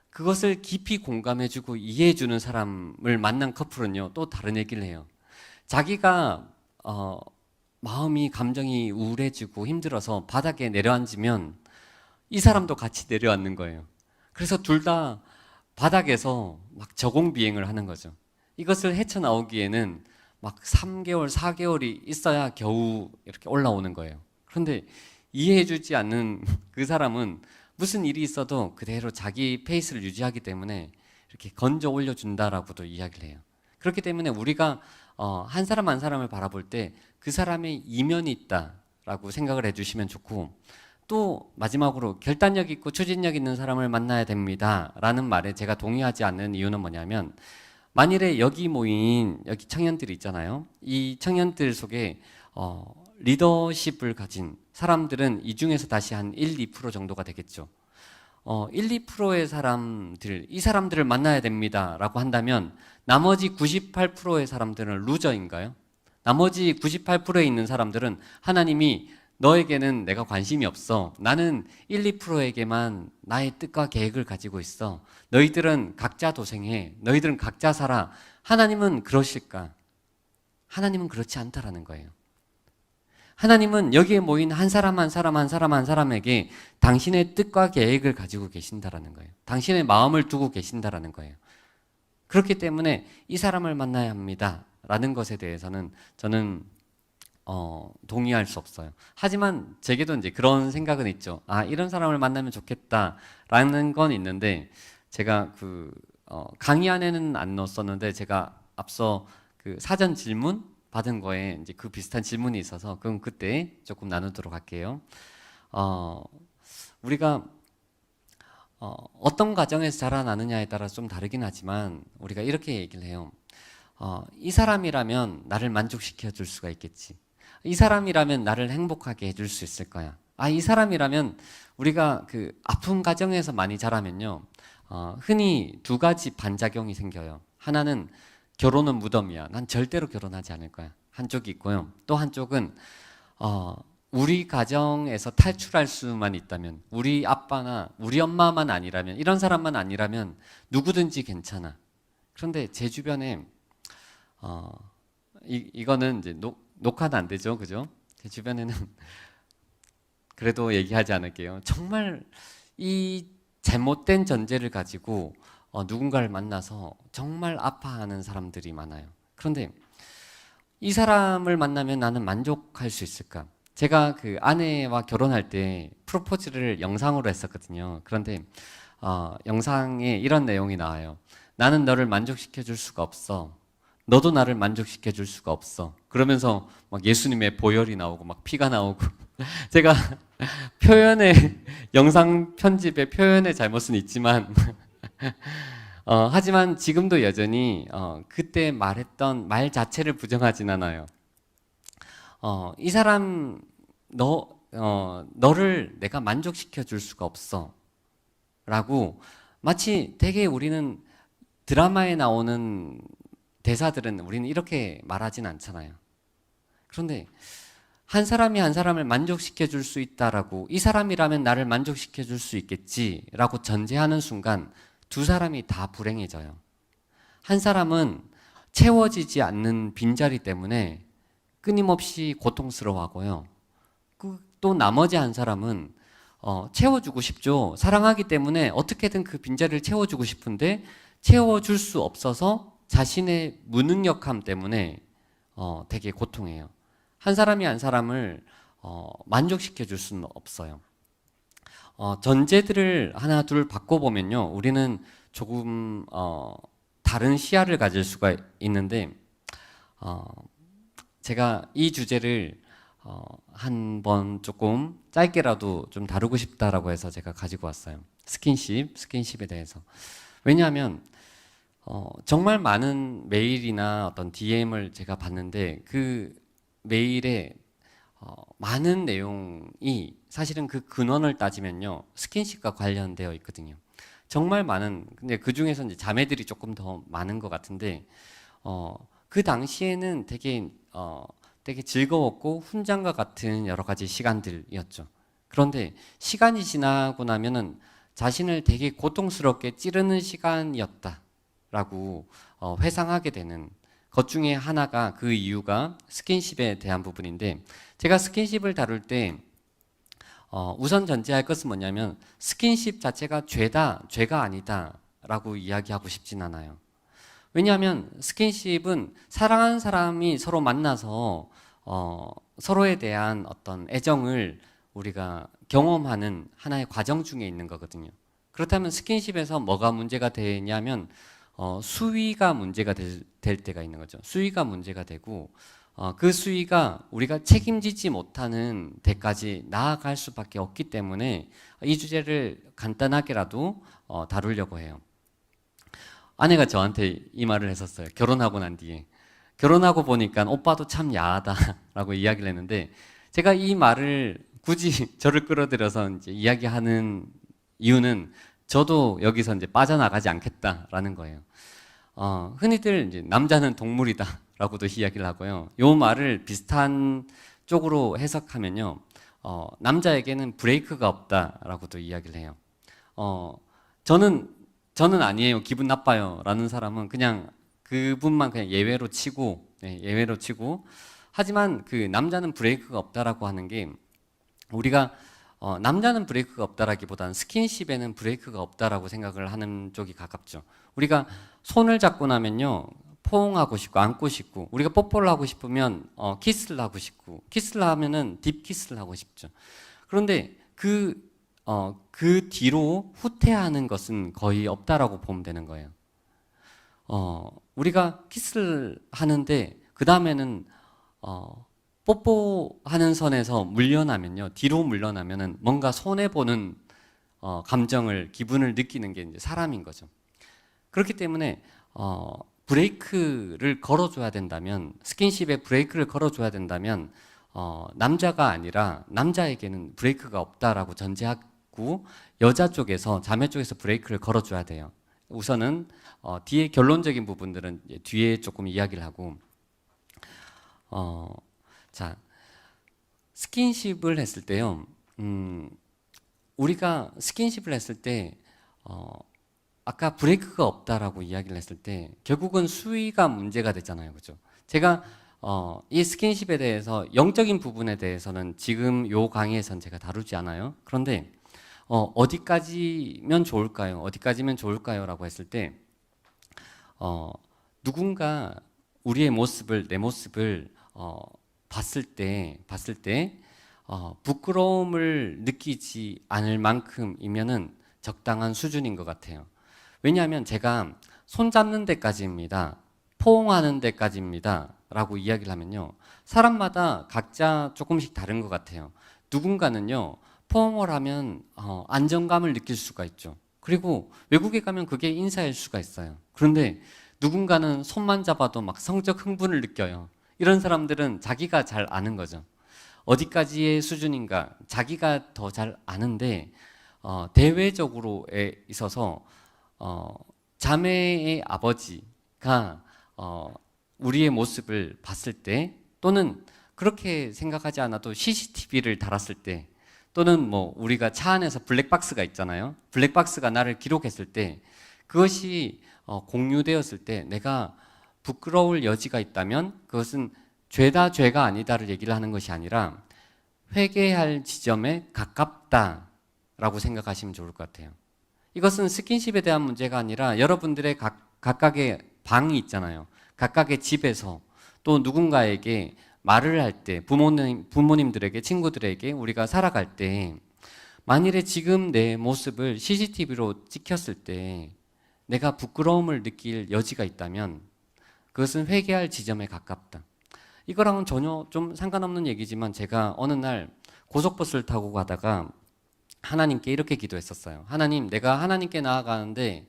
그것을 깊이 공감해주고 이해해주는 사람을 만난 커플은요, 또 다른 얘기를 해요. 자기가 마음이, 감정이 우울해지고 힘들어서 바닥에 내려앉으면 이 사람도 같이 내려앉는 거예요. 그래서 둘 다 바닥에서 막 저공비행을 하는 거죠. 이것을 헤쳐나오기에는 막 3개월, 4개월이 있어야 겨우 이렇게 올라오는 거예요. 그런데 이해해주지 않는 그 사람은 무슨 일이 있어도 그대로 자기 페이스를 유지하기 때문에 이렇게 건져 올려준다라고도 이야기를 해요. 그렇기 때문에 우리가 한 사람 한 사람을 바라볼 때 그 사람의 이면이 있다라고 생각을 해주시면 좋고, 또 마지막으로 결단력 있고 추진력 있는 사람을 만나야 됩니다 라는 말에 제가 동의하지 않는 이유는 뭐냐면, 만일에 여기 모인 여기 청년들이 있잖아요. 이 청년들 속에 리더십을 가진 사람들은 이 중에서 다시 한 1, 2% 정도가 되겠죠. 1, 2%의 사람들, 이 사람들을 만나야 됩니다 라고 한다면 나머지 98%의 사람들은 루저인가요? 나머지 98%에 있는 사람들은 하나님이 너에게는 내가 관심이 없어. 나는 1, 2%에게만 나의 뜻과 계획을 가지고 있어. 너희들은 각자 도생해. 너희들은 각자 살아. 하나님은 그러실까? 하나님은 그렇지 않다라는 거예요. 하나님은 여기에 모인 한 사람 한 사람 한 사람 한 사람에게 당신의 뜻과 계획을 가지고 계신다라는 거예요. 당신의 마음을 두고 계신다라는 거예요. 그렇기 때문에 이 사람을 만나야 합니다 라는 것에 대해서는 저는 동의할 수 없어요. 하지만 제게도 이제 그런 생각은 있죠. 이런 사람을 만나면 좋겠다라는 건 있는데, 제가 그 강의 안에는 안 넣었었는데 제가 앞서 그 사전 질문 받은 거에 이제 그 비슷한 질문이 있어서 그럼 그때 조금 나누도록 할게요. 어, 우리가 어떤 가정에서 자라나느냐에 따라 좀 다르긴 하지만 우리가 이렇게 얘기를 해요. 이 사람이라면 나를 만족시켜 줄 수가 있겠지. 이 사람이라면 나를 행복하게 해줄 수 있을 거야. 이 사람이라면 우리가 그 아픈 가정에서 많이 자라면요. 흔히 두 가지 반작용이 생겨요. 하나는 결혼은 무덤이야. 난 절대로 결혼하지 않을 거야. 한쪽이 있고요. 또 한쪽은 우리 가정에서 탈출할 수만 있다면, 우리 아빠나 우리 엄마만 아니라면, 이런 사람만 아니라면 누구든지 괜찮아. 그런데 제 주변에 이거는 이제 녹화는 안 되죠, 그죠? 제 주변에는 그래도 얘기하지 않을게요. 정말 이 잘못된 전제를 가지고 누군가를 만나서 정말 아파하는 사람들이 많아요. 그런데 이 사람을 만나면 나는 만족할 수 있을까? 제가 그 아내와 결혼할 때 프로포즈를 영상으로 했었거든요. 그런데 영상에 이런 내용이 나와요. 나는 너를 만족시켜 줄 수가 없어. 너도 나를 만족시켜 줄 수가 없어. 그러면서 막 예수님의 보혈이 나오고 막 피가 나오고 제가 영상 편집의 표현의 잘못은 있지만 하지만 지금도 여전히 그때 말했던 말 자체를 부정하진 않아요. 이 사람 너를 내가 만족시켜 줄 수가 없어 라고 마치 되게 우리는 드라마에 나오는 대사들은 우리는 이렇게 말하진 않잖아요. 그런데 한 사람이 한 사람을 만족시켜 줄 수 있다라고 이 사람이라면 나를 만족시켜 줄 수 있겠지라고 전제하는 순간 두 사람이 다 불행해져요. 한 사람은 채워지지 않는 빈자리 때문에 끊임없이 고통스러워하고요. 또 나머지 한 사람은 채워주고 싶죠. 사랑하기 때문에 어떻게든 그 빈자리를 채워주고 싶은데 채워줄 수 없어서 자신의 무능력함 때문에 되게 고통해요. 한 사람이 한 사람을 만족시켜 줄 수는 없어요. 전제들을 하나 둘 바꿔보면요. 우리는 조금 다른 시야를 가질 수가 있는데 제가 이 주제를 한번 조금 짧게라도 좀 다루고 싶다라고 해서 제가 가지고 왔어요. 스킨십에 대해서. 왜냐하면 정말 많은 메일이나 어떤 DM을 제가 봤는데 그 메일에 많은 내용이 사실은 그 근원을 따지면요 스킨십과 관련되어 있거든요. 정말 많은, 근데 그 중에서 이제 자매들이 조금 더 많은 것 같은데 그 당시에는 되게 즐거웠고 훈장과 같은 여러 가지 시간들이었죠. 그런데 시간이 지나고 나면은 자신을 되게 고통스럽게 찌르는 시간이었다라고 회상하게 되는 것 중에 하나가 그 이유가 스킨십에 대한 부분인데 제가 스킨십을 다룰 때 우선 전제할 것은 뭐냐면 스킨십 자체가 죄가 아니다라고 이야기하고 싶진 않아요. 왜냐하면 스킨십은 사랑하는 사람이 서로 만나서 서로에 대한 어떤 애정을 우리가 경험하는 하나의 과정 중에 있는 거거든요. 그렇다면 스킨십에서 뭐가 문제가 되냐면 수위가 문제가 될 때가 있는 거죠. 수위가 문제가 되고 그 수위가 우리가 책임지지 못하는 데까지 나아갈 수밖에 없기 때문에 이 주제를 간단하게라도 다루려고 해요. 아내가 저한테 이 말을 했었어요. 결혼하고 난 뒤에. 결혼하고 보니까 오빠도 참 야하다라고 이야기를 했는데 제가 이 말을 굳이 저를 끌어들여서 이제 이야기하는 이유는 저도 여기서 이제 빠져나가지 않겠다라는 거예요. 흔히들 이제 남자는 동물이다라고도 이야기를 하고요. 이 말을 비슷한 쪽으로 해석하면요. 남자에게는 브레이크가 없다라고도 이야기를 해요. 저는 아니에요. 기분 나빠요. 라는 사람은 그냥 그분만 그냥 예외로 치고, 하지만 그 남자는 브레이크가 없다라고 하는 게 우리가 남자는 브레이크가 없다라기보다는 스킨십에는 브레이크가 없다라고 생각을 하는 쪽이 가깝죠. 우리가 손을 잡고 나면요. 포옹하고 싶고 안고 싶고 우리가 뽀뽀를 하고 싶으면 키스를 하고 싶고 키스를 하면은 딥키스를 하고 싶죠. 그런데 그 뒤로 후퇴하는 것은 거의 없다라고 보면 되는 거예요. 우리가 키스를 하는데 그 다음에는 뽀뽀하는 선에서 물러나면요, 뒤로 물러나면은 뭔가 손해보는 감정을, 기분을 느끼는 게 이제 사람인 거죠. 그렇기 때문에 브레이크를 걸어줘야 된다면, 스킨십에 브레이크를 걸어줘야 된다면 남자가 아니라 남자에게는 브레이크가 없다라고 전제하고 여자 쪽에서, 자매 쪽에서 브레이크를 걸어줘야 돼요. 우선은 뒤에 결론적인 부분들은 뒤에 조금 이야기를 하고, 자, 스킨십을 했을 때요, 우리가 스킨십을 했을 때 아까 브레이크가 없다라고 이야기를 했을 때 결국은 수위가 문제가 되잖아요, 그죠? 제가 이 스킨십에 대해서, 영적인 부분에 대해서는 지금 요 강의에선 제가 다루지 않아요. 그런데 어디까지면 좋을까요? 어디까지면 좋을까요? 라고 했을 때 누군가 우리의 모습을, 내 모습을 봤을 때 부끄러움을 느끼지 않을 만큼이면은 적당한 수준인 것 같아요. 왜냐하면 제가 손잡는 데까지입니다, 포옹하는 데까지입니다 라고 이야기를 하면요, 사람마다 각자 조금씩 다른 것 같아요. 누군가는요, 포옹을 하면 안정감을 느낄 수가 있죠. 그리고 외국에 가면 그게 인사일 수가 있어요. 그런데 누군가는 손만 잡아도 막 성적 흥분을 느껴요. 이런 사람들은 자기가 잘 아는 거죠. 어디까지의 수준인가 자기가 더 잘 아는데, 대외적으로에 있어서 자매의 아버지가 우리의 모습을 봤을 때, 또는 그렇게 생각하지 않아도 CCTV를 달았을 때, 또는 뭐 우리가 차 안에서 블랙박스가 있잖아요. 블랙박스가 나를 기록했을 때, 그것이 공유되었을 때 내가 부끄러울 여지가 있다면 그것은 죄다 죄가 아니다를 얘기를 하는 것이 아니라 회개할 지점에 가깝다라고 생각하시면 좋을 것 같아요. 이것은 스킨십에 대한 문제가 아니라 여러분들의 각각의 방이 있잖아요. 각각의 집에서, 또 누군가에게 말을 할 때, 부모님들에게, 친구들에게 우리가 살아갈 때, 만일에 지금 내 모습을 CCTV로 찍혔을 때 내가 부끄러움을 느낄 여지가 있다면 그것은 회개할 지점에 가깝다. 이거랑은 전혀 좀 상관없는 얘기지만, 제가 어느 날 고속버스를 타고 가다가 하나님께 이렇게 기도했었어요. 하나님, 내가 하나님께 나아가는데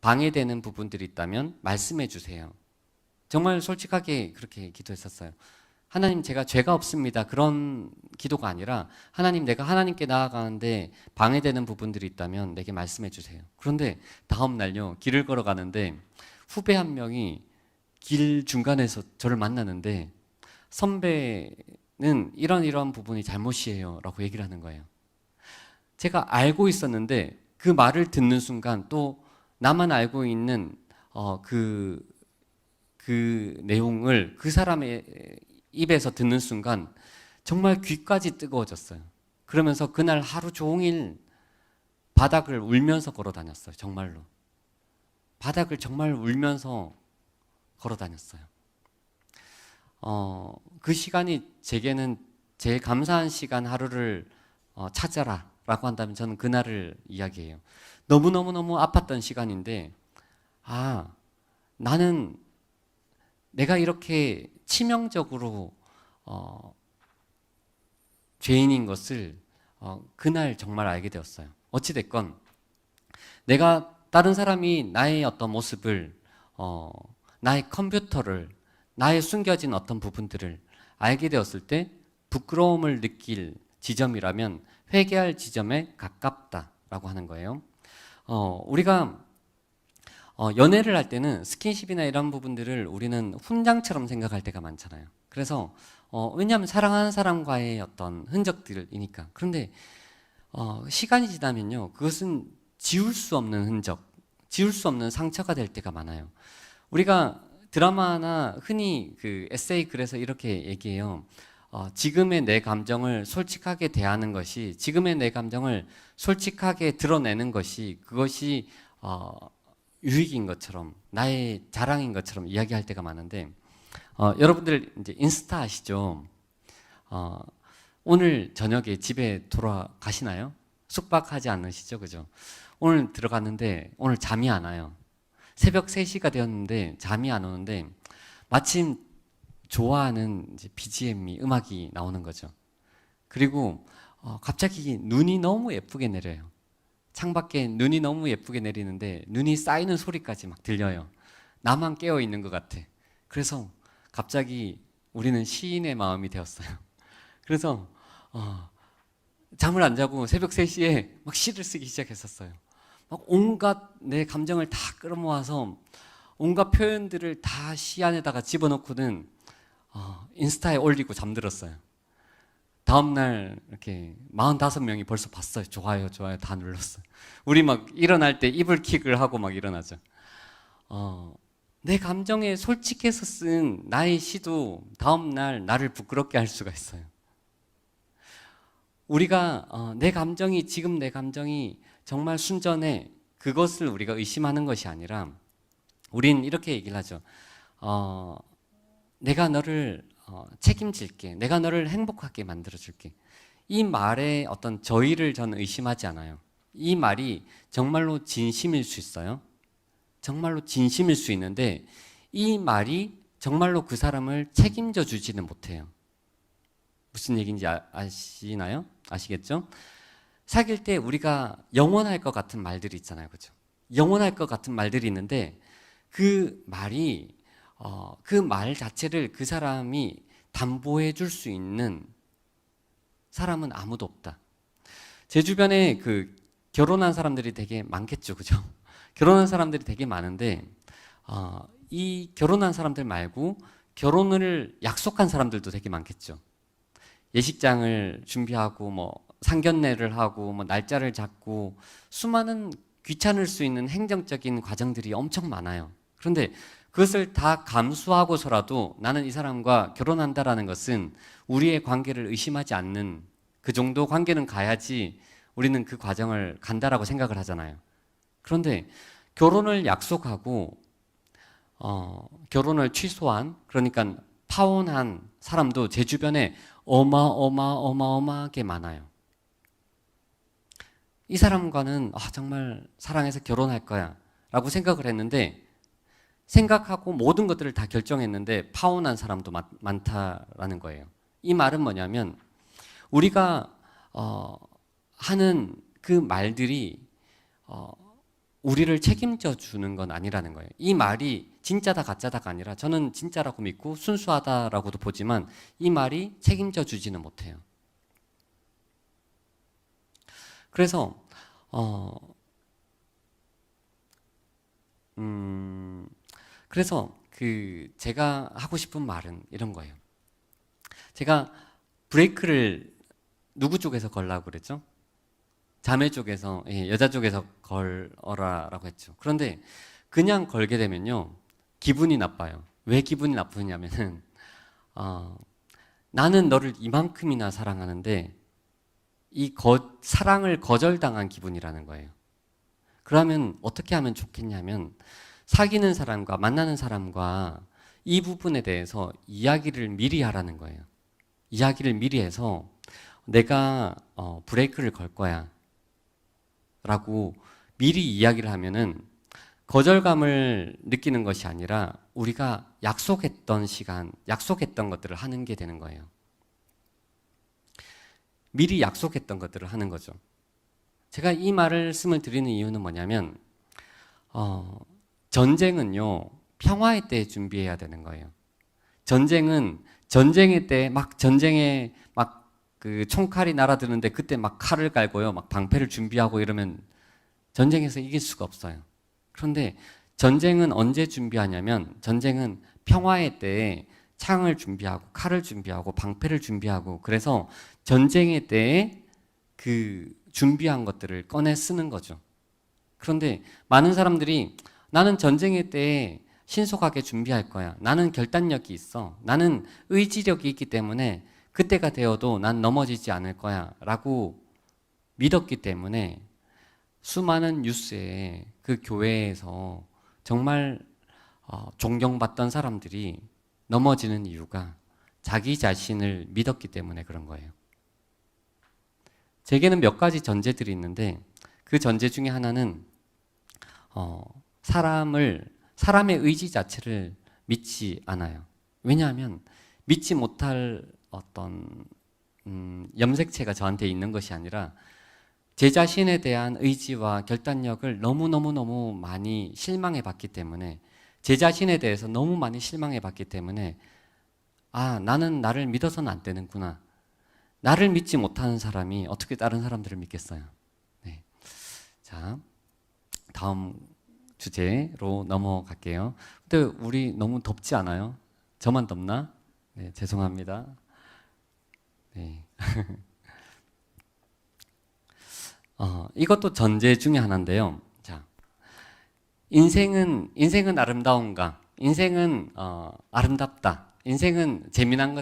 방해되는 부분들이 있다면 말씀해 주세요. 정말 솔직하게 그렇게 기도했었어요. 하나님, 제가 죄가 없습니다, 그런 기도가 아니라, 하나님, 내가 하나님께 나아가는데 방해되는 부분들이 있다면 내게 말씀해 주세요. 그런데 다음 날요, 길을 걸어가는데 후배 한 명이 길 중간에서 저를 만나는데, 선배는 이런 부분이 잘못이에요 라고 얘기를 하는 거예요. 제가 알고 있었는데 그 말을 듣는 순간, 또 나만 알고 있는 그 내용을 그 사람의 입에서 듣는 순간 정말 귀까지 뜨거워졌어요. 그러면서 그날 하루 종일 바닥을 울면서 걸어 다녔어요. 정말로 바닥을 정말 울면서 걸어 다녔어요. 그 시간이 제게는 제일 감사한 시간 하루를 찾아라 라고 한다면 저는 그날을 이야기해요. 너무너무 아팠던 시간인데, 나는 내가 이렇게 치명적으로 죄인인 것을 그날 정말 알게 되었어요. 어찌됐건 내가, 다른 사람이 나의 어떤 모습을, 나의 컴퓨터를, 나의 숨겨진 어떤 부분들을 알게 되었을 때 부끄러움을 느낄 지점이라면 회개할 지점에 가깝다라고 하는 거예요. 우리가 연애를 할 때는 스킨십이나 이런 부분들을 우리는 훈장처럼 생각할 때가 많잖아요. 그래서 왜냐하면 사랑하는 사람과의 어떤 흔적들이니까. 그런데 시간이 지나면요, 그것은 지울 수 없는 흔적, 지울 수 없는 상처가 될 때가 많아요. 우리가 드라마나 흔히 그 에세이 글에서 이렇게 얘기해요. 지금의 내 감정을 솔직하게 대하는 것이, 지금의 내 감정을 솔직하게 드러내는 것이, 그것이 유익인 것처럼, 나의 자랑인 것처럼 이야기할 때가 많은데, 여러분들 이제 인스타 아시죠? 오늘 저녁에 집에 돌아가시나요? 숙박하지 않으시죠? 그죠? 오늘 들어갔는데 오늘 잠이 안 와요. 새벽 3시가 되었는데 잠이 안 오는데, 마침 좋아하는 이제 BGM이 음악이 나오는 거죠. 그리고 갑자기 눈이 너무 예쁘게 내려요. 창밖에 눈이 너무 예쁘게 내리는데 눈이 쌓이는 소리까지 막 들려요. 나만 깨어 있는 것 같아. 그래서 갑자기 우리는 시인의 마음이 되었어요. 그래서 잠을 안 자고 새벽 3시에 막 시를 쓰기 시작했었어요. 막 온갖 내 감정을 다 끌어모아서 온갖 표현들을 다 시 안에다가 집어넣고는 인스타에 올리고 잠들었어요. 다음날 이렇게 45명이 벌써 봤어요. 좋아요, 좋아요 다 눌렀어요. 우리 막 일어날 때 이불킥을 하고 막 일어나죠. 내 감정에 솔직해서 쓴 나의 시도 다음날 나를 부끄럽게 할 수가 있어요. 우리가 지금 내 감정이 정말 순전해, 그것을 우리가 의심하는 것이 아니라 우린 이렇게 얘기를 하죠. 내가 너를 책임질게. 내가 너를 행복하게 만들어줄게. 이 말에 어떤 저의를 저는 의심하지 않아요. 이 말이 정말로 진심일 수 있어요. 정말로 진심일 수 있는데 이 말이 정말로 그 사람을 책임져 주지는 못해요. 무슨 얘기인지 아시나요? 아시겠죠? 사귈 때 우리가 영원할 것 같은 말들이 있잖아요. 그죠? 영원할 것 같은 말들이 있는데 그 말이 그 말 자체를 그 사람이 담보해 줄 수 있는 사람은 아무도 없다. 제 주변에 그 결혼한 사람들이 되게 많겠죠. 그죠? 결혼한 사람들이 되게 많은데 이 결혼한 사람들 말고 결혼을 약속한 사람들도 되게 많겠죠. 예식장을 준비하고 뭐 상견례를 하고 뭐 날짜를 잡고 수많은 귀찮을 수 있는 행정적인 과정들이 엄청 많아요. 그런데 그것을 다 감수하고서라도 나는 이 사람과 결혼한다라는 것은 우리의 관계를 의심하지 않는 그 정도 관계는 가야지 우리는 그 과정을 간다라고 생각을 하잖아요. 그런데 결혼을 약속하고 결혼을 취소한, 그러니까 파혼한 사람도 제 주변에 어마어마하게 많아요. 이 사람과는 정말 사랑해서 결혼할 거야 라고 생각을 했는데, 생각하고 모든 것들을 다 결정했는데 파혼한 사람도 많다라는 거예요. 이 말은 뭐냐면 우리가 하는 그 말들이 우리를 책임져 주는 건 아니라는 거예요. 이 말이 진짜다 가짜다가 아니라 저는 진짜라고 믿고 순수하다라고도 보지만 이 말이 책임져 주지는 못해요. 그래서 제가 하고 싶은 말은 이런 거예요. 제가 브레이크를 누구 쪽에서 걸라고 그랬죠? 자매 쪽에서, 여자 쪽에서 걸어라라고 했죠. 그런데 그냥 걸게 되면요, 기분이 나빠요. 왜 기분이 나쁘냐면은 나는 너를 이만큼이나 사랑하는데 이 사랑을 거절당한 기분이라는 거예요. 그러면 어떻게 하면 좋겠냐면 사귀는 사람과 만나는 사람과 이 부분에 대해서 이야기를 미리 하라는 거예요. 이야기를 미리 해서 내가 브레이크를 걸 거야 라고 미리 이야기를 하면은 거절감을 느끼는 것이 아니라 우리가 약속했던 시간, 약속했던 것들을 하는 게 되는 거예요. 미리 약속했던 것들을 하는 거죠. 제가 이 말씀을 드리는 이유는 뭐냐면 전쟁은요, 평화의 때 준비해야 되는 거예요. 전쟁은 전쟁의 때 막 전쟁에 막 그 총칼이 날아드는데 그때 막 칼을 갈고요, 막 방패를 준비하고 이러면 전쟁에서 이길 수가 없어요. 그런데 전쟁은 언제 준비하냐면 전쟁은 평화의 때에 창을 준비하고 칼을 준비하고 방패를 준비하고, 그래서 전쟁의 때에 그 준비한 것들을 꺼내 쓰는 거죠. 그런데 많은 사람들이 나는 전쟁의 때에 신속하게 준비할 거야. 나는 결단력이 있어. 나는 의지력이 있기 때문에 그때가 되어도 난 넘어지지 않을 거야 라고 믿었기 때문에 수많은 뉴스에 그 교회에서 정말 존경받던 사람들이 넘어지는 이유가 자기 자신을 믿었기 때문에 그런 거예요. 제게는 몇 가지 전제들이 있는데 그 전제 중에 하나는 사람의 의지 자체를 믿지 않아요. 왜냐하면 믿지 못할 어떤 염색체가 저한테 있는 것이 아니라 제 자신에 대한 의지와 결단력을 너무너무너무 많이 실망해 봤기 때문에, 제 자신에 대해서 너무 많이 실망해 봤기 때문에, 아, 나는 나를 믿어서는 안 되는구나. 나를 믿지 못하는 사람이 어떻게 다른 사람들을 믿겠어요? 네. 자, 다음 주제로 넘어갈게요. 근데 우리 너무 덥지 않아요? 저만 덥나? 네, 죄송합니다. 네. 이것도 전제 중에 하나인데요. 자, 인생은 아름다운가? 인생은 아름답다. 인생은 재미난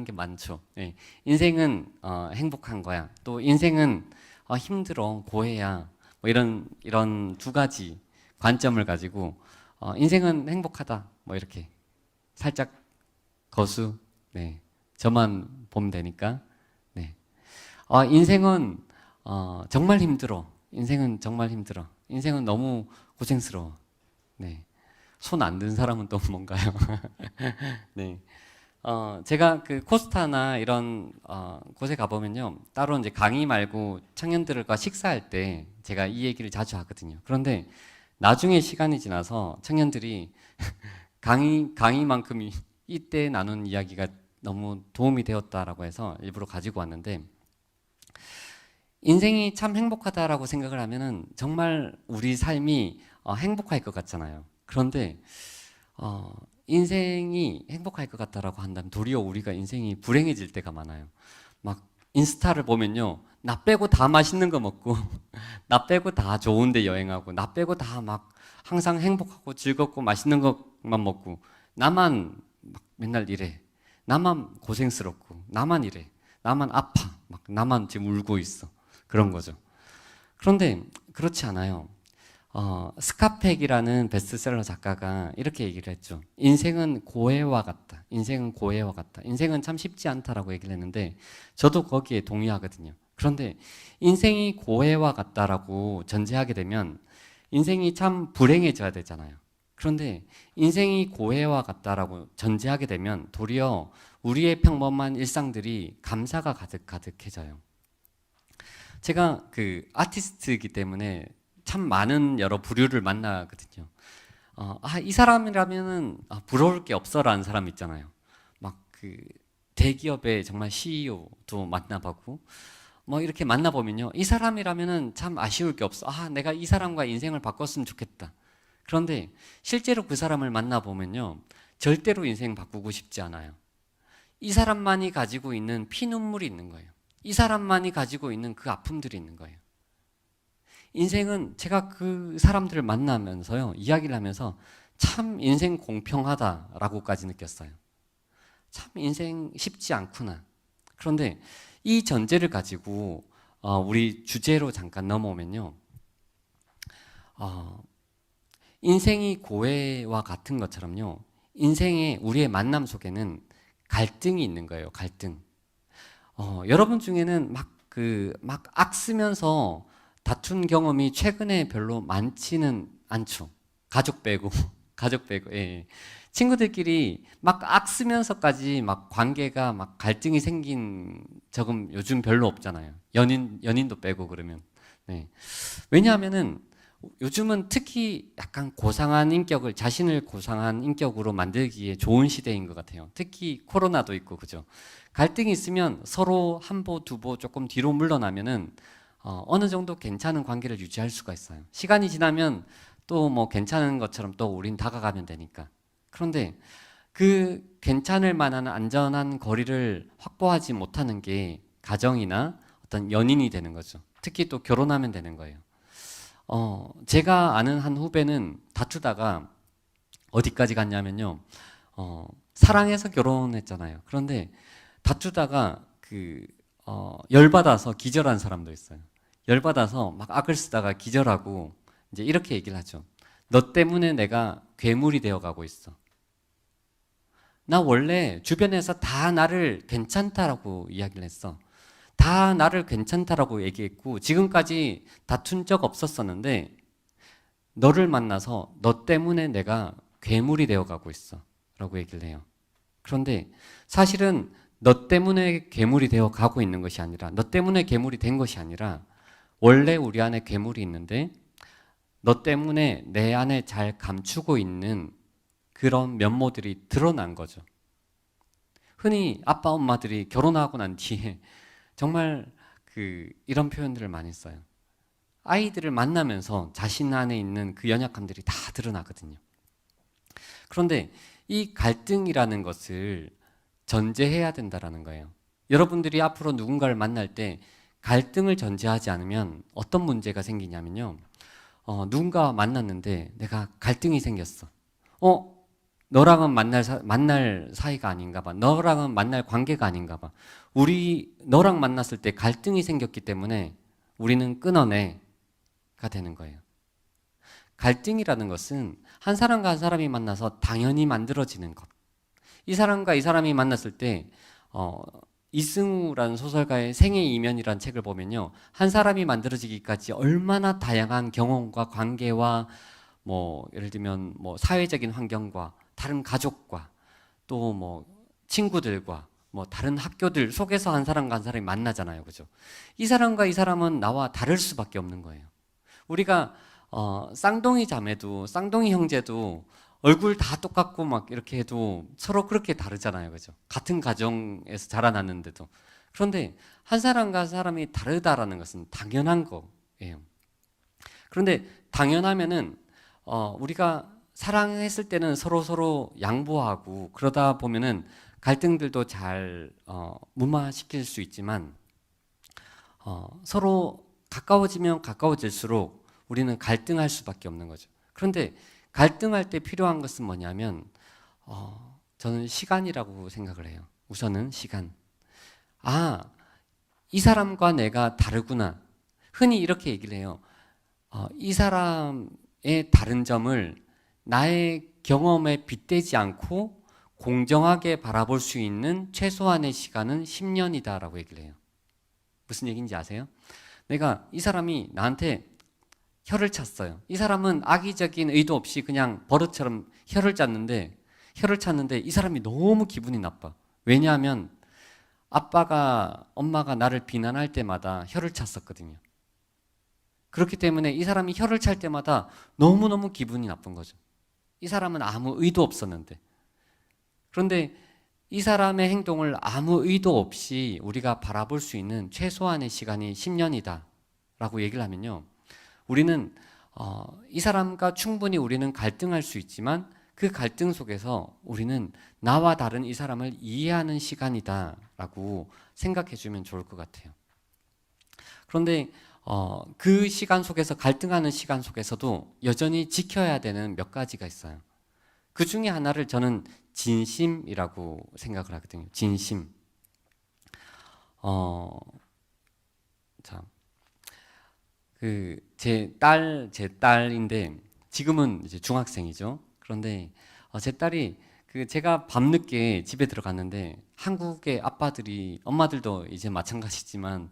게 많죠. 네. 인생은 행복한 거야. 또 인생은 힘들어, 고해야. 뭐 이런 두 가지 관점을 가지고 인생은 행복하다. 뭐 이렇게 살짝 거수. 네. 저만 보면 되니까. 네. 인생은 정말 힘들어. 인생은 정말 힘들어. 인생은 너무 고생스러워. 네. 손 안 든 사람은 또 뭔가요? 네. 제가 그 코스타나 이런 곳에 가보면요. 따로 이제 강의 말고 청년들과 식사할 때 제가 이 얘기를 자주 하거든요. 그런데 나중에 시간이 지나서 청년들이 강의만큼 이때 나눈 이야기가 너무 도움이 되었다라고 해서 일부러 가지고 왔는데, 인생이 참 행복하다라고 생각을 하면은 정말 우리 삶이 행복할 것 같잖아요. 그런데 인생이 행복할 것 같다라고 한다면 도리어 우리가 인생이 불행해질 때가 많아요. 막 인스타를 보면요, 나 빼고 다 맛있는 거 먹고 나 빼고 다 좋은데 여행하고 나 빼고 다 막 항상 행복하고 즐겁고 맛있는 것만 먹고 나만 막 맨날 이래, 나만 고생스럽고 나만 이래, 나만 아파, 막 나만 지금 울고 있어, 그런 거죠. 그런데 그렇지 않아요. 스카펙이라는 베스트셀러 작가가 이렇게 얘기를 했죠. 인생은 고해와 같다. 인생은 고해와 같다. 인생은 참 쉽지 않다라고 얘기를 했는데 저도 거기에 동의하거든요. 그런데 인생이 고해와 같다라고 전제하게 되면 인생이 참 불행해져야 되잖아요. 그런데 인생이 고해와 같다라고 전제하게 되면 도리어 우리의 평범한 일상들이 감사가 가득가득해져요. 제가 그 아티스트이기 때문에 참 많은 여러 부류를 만나거든요. 이 사람이라면은 부러울 게 없어라는 사람 있잖아요. 막 그 대기업의 정말 CEO도 만나보고 뭐 이렇게 만나보면요, 이 사람이라면은 참 아쉬울 게 없어. 내가 이 사람과 인생을 바꿨으면 좋겠다. 그런데 실제로 그 사람을 만나보면요, 절대로 인생 바꾸고 싶지 않아요. 이 사람만이 가지고 있는 피눈물이 있는 거예요. 이 사람만이 가지고 있는 그 아픔들이 있는 거예요. 인생은 제가 그 사람들을 만나면서요, 이야기를 하면서 참 인생 공평하다라고까지 느꼈어요. 참 인생 쉽지 않구나. 그런데 이 전제를 가지고 우리 주제로 잠깐 넘어오면요, 인생이 고해와 같은 것처럼요, 인생의 우리의 만남 속에는 갈등이 있는 거예요. 갈등. 여러분 중에는 막 악쓰면서 다툰 경험이 최근에 별로 많지는 않죠. 가족 빼고, 가족 빼고, 예. 친구들끼리 막 악쓰면서까지 막 관계가 막 갈등이 생긴 적은 요즘 별로 없잖아요. 연인도 빼고 그러면. 네. 왜냐하면은 요즘은 특히 약간 고상한 인격을, 자신을 고상한 인격으로 만들기에 좋은 시대인 것 같아요. 특히 코로나도 있고, 그죠? 갈등이 있으면 서로 한 보, 두 보 조금 뒤로 물러나면은 어느 정도 괜찮은 관계를 유지할 수가 있어요. 시간이 지나면 또 뭐 괜찮은 것처럼 또 우린 다가가면 되니까. 그런데 그 괜찮을 만한 안전한 거리를 확보하지 못하는 게 가정이나 어떤 연인이 되는 거죠. 특히 또 결혼하면 되는 거예요. 제가 아는 한 후배는 다투다가 어디까지 갔냐면요, 사랑해서 결혼했잖아요. 그런데 다투다가 열받아서 기절한 사람도 있어요. 열받아서 막 악을 쓰다가 기절하고 이제 이렇게 얘기를 하죠. 너 때문에 내가 괴물이 되어가고 있어. 나 원래 주변에서 다 나를 괜찮다라고 이야기를 했어. 다 나를 괜찮다라고 얘기했고 지금까지 다툰 적 없었었는데 너를 만나서 너 때문에 내가 괴물이 되어가고 있어 라고 얘기를 해요. 그런데 사실은 너 때문에 괴물이 되어 가고 있는 것이 아니라, 너 때문에 괴물이 된 것이 아니라, 원래 우리 안에 괴물이 있는데 너 때문에 내 안에 잘 감추고 있는 그런 면모들이 드러난 거죠. 흔히 아빠 엄마들이 결혼하고 난 뒤에 정말 이런 표현들을 많이 써요. 아이들을 만나면서 자신 안에 있는 그 연약함들이 다 드러나거든요. 그런데 이 갈등이라는 것을 전제해야 된다라는 거예요. 여러분들이 앞으로 누군가를 만날 때 갈등을 전제하지 않으면 어떤 문제가 생기냐면요. 누군가 만났는데 내가 갈등이 생겼어. 너랑은 만날 사이가 아닌가 봐. 너랑은 만날 관계가 아닌가 봐. 너랑 만났을 때 갈등이 생겼기 때문에 우리는 끊어내가 되는 거예요. 갈등이라는 것은 한 사람과 한 사람이 만나서 당연히 만들어지는 것. 이 사람과 이 사람이 만났을 때, 이승우라는 소설가의 생의 이면이라는 책을 보면요. 한 사람이 만들어지기까지 얼마나 다양한 경험과 관계와 예를 들면 사회적인 환경과 다른 가족과 또 친구들과 다른 학교들 속에서 한 사람과 한 사람이 만나잖아요. 그죠? 이 사람과 이 사람은 나와 다를 수밖에 없는 거예요. 우리가 쌍둥이 자매도 쌍둥이 형제도 얼굴 다 똑같고 막 이렇게 해도 서로 그렇게 다르잖아요. 그죠? 같은 가정에서 자라났는데도. 그런데 한 사람과 한 사람이 다르다라는 것은 당연한 거예요. 그런데 당연하면은 우리가 사랑했을 때는 서로 양보하고 그러다 보면은 갈등들도 잘 무마시킬 수 있지만 서로 가까워지면 가까워질수록 우리는 갈등할 수밖에 없는 거죠. 그런데 갈등할 때 필요한 것은 뭐냐면 저는 시간이라고 생각을 해요. 우선은 시간. 이 사람과 내가 다르구나. 흔히 이렇게 얘기를 해요. 이 사람의 다른 점을 나의 경험에 빗대지 않고 공정하게 바라볼 수 있는 최소한의 시간은 10년이다라고 얘기를 해요. 무슨 얘기인지 아세요? 내가 이 사람이 나한테 혀를 찼어요. 이 사람은 악의적인 의도 없이 그냥 버릇처럼 혀를 찼는데 이 사람이 너무 기분이 나빠. 왜냐하면 엄마가 나를 비난할 때마다 혀를 찼었거든요. 그렇기 때문에 이 사람이 혀를 찰 때마다 너무너무 기분이 나쁜 거죠. 이 사람은 아무 의도 없었는데. 그런데 이 사람의 행동을 아무 의도 없이 우리가 바라볼 수 있는 최소한의 시간이 10년이다 라고 얘기를 하면요. 우리는 이 사람과 충분히 우리는 갈등할 수 있지만 그 갈등 속에서 우리는 나와 다른 이 사람을 이해하는 시간이다 라고 생각해 주면 좋을 것 같아요. 그런데 그 시간 속에서 갈등하는 시간 속에서도 여전히 지켜야 되는 몇 가지가 있어요. 그 중에 하나를 저는 진심이라고 생각을 하거든요. 진심. 제 딸인데 지금은 이제 중학생이죠. 그런데 제 딸이 제가 밤늦게 집에 들어갔는데 한국의 엄마들도 이제 마찬가지지만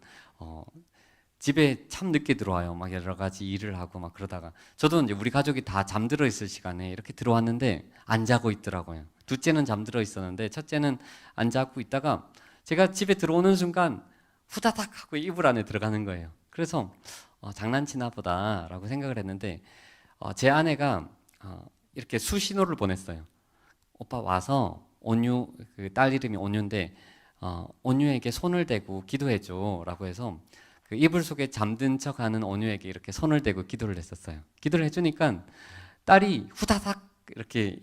집에 참 늦게 들어와요. 막 여러 가지 일을 하고 막 그러다가 저도 이제 우리 가족이 다 잠들어 있을 시간에 이렇게 들어왔는데 안 자고 있더라고요. 둘째는 잠들어 있었는데 첫째는 안 자고 있다가 제가 집에 들어오는 순간 후다닥 하고 이불 안에 들어가는 거예요. 그래서 장난치나 보다라고 생각을 했는데 제 아내가 이렇게 수신호를 보냈어요. 오빠 와서 딸 이름이 온유인데 온유에게 손을 대고 기도해줘라고 해서 그 이불 속에 잠든 척하는 온유에게 이렇게 손을 대고 기도를 했었어요. 기도를 해주니까 딸이 후다닥 이렇게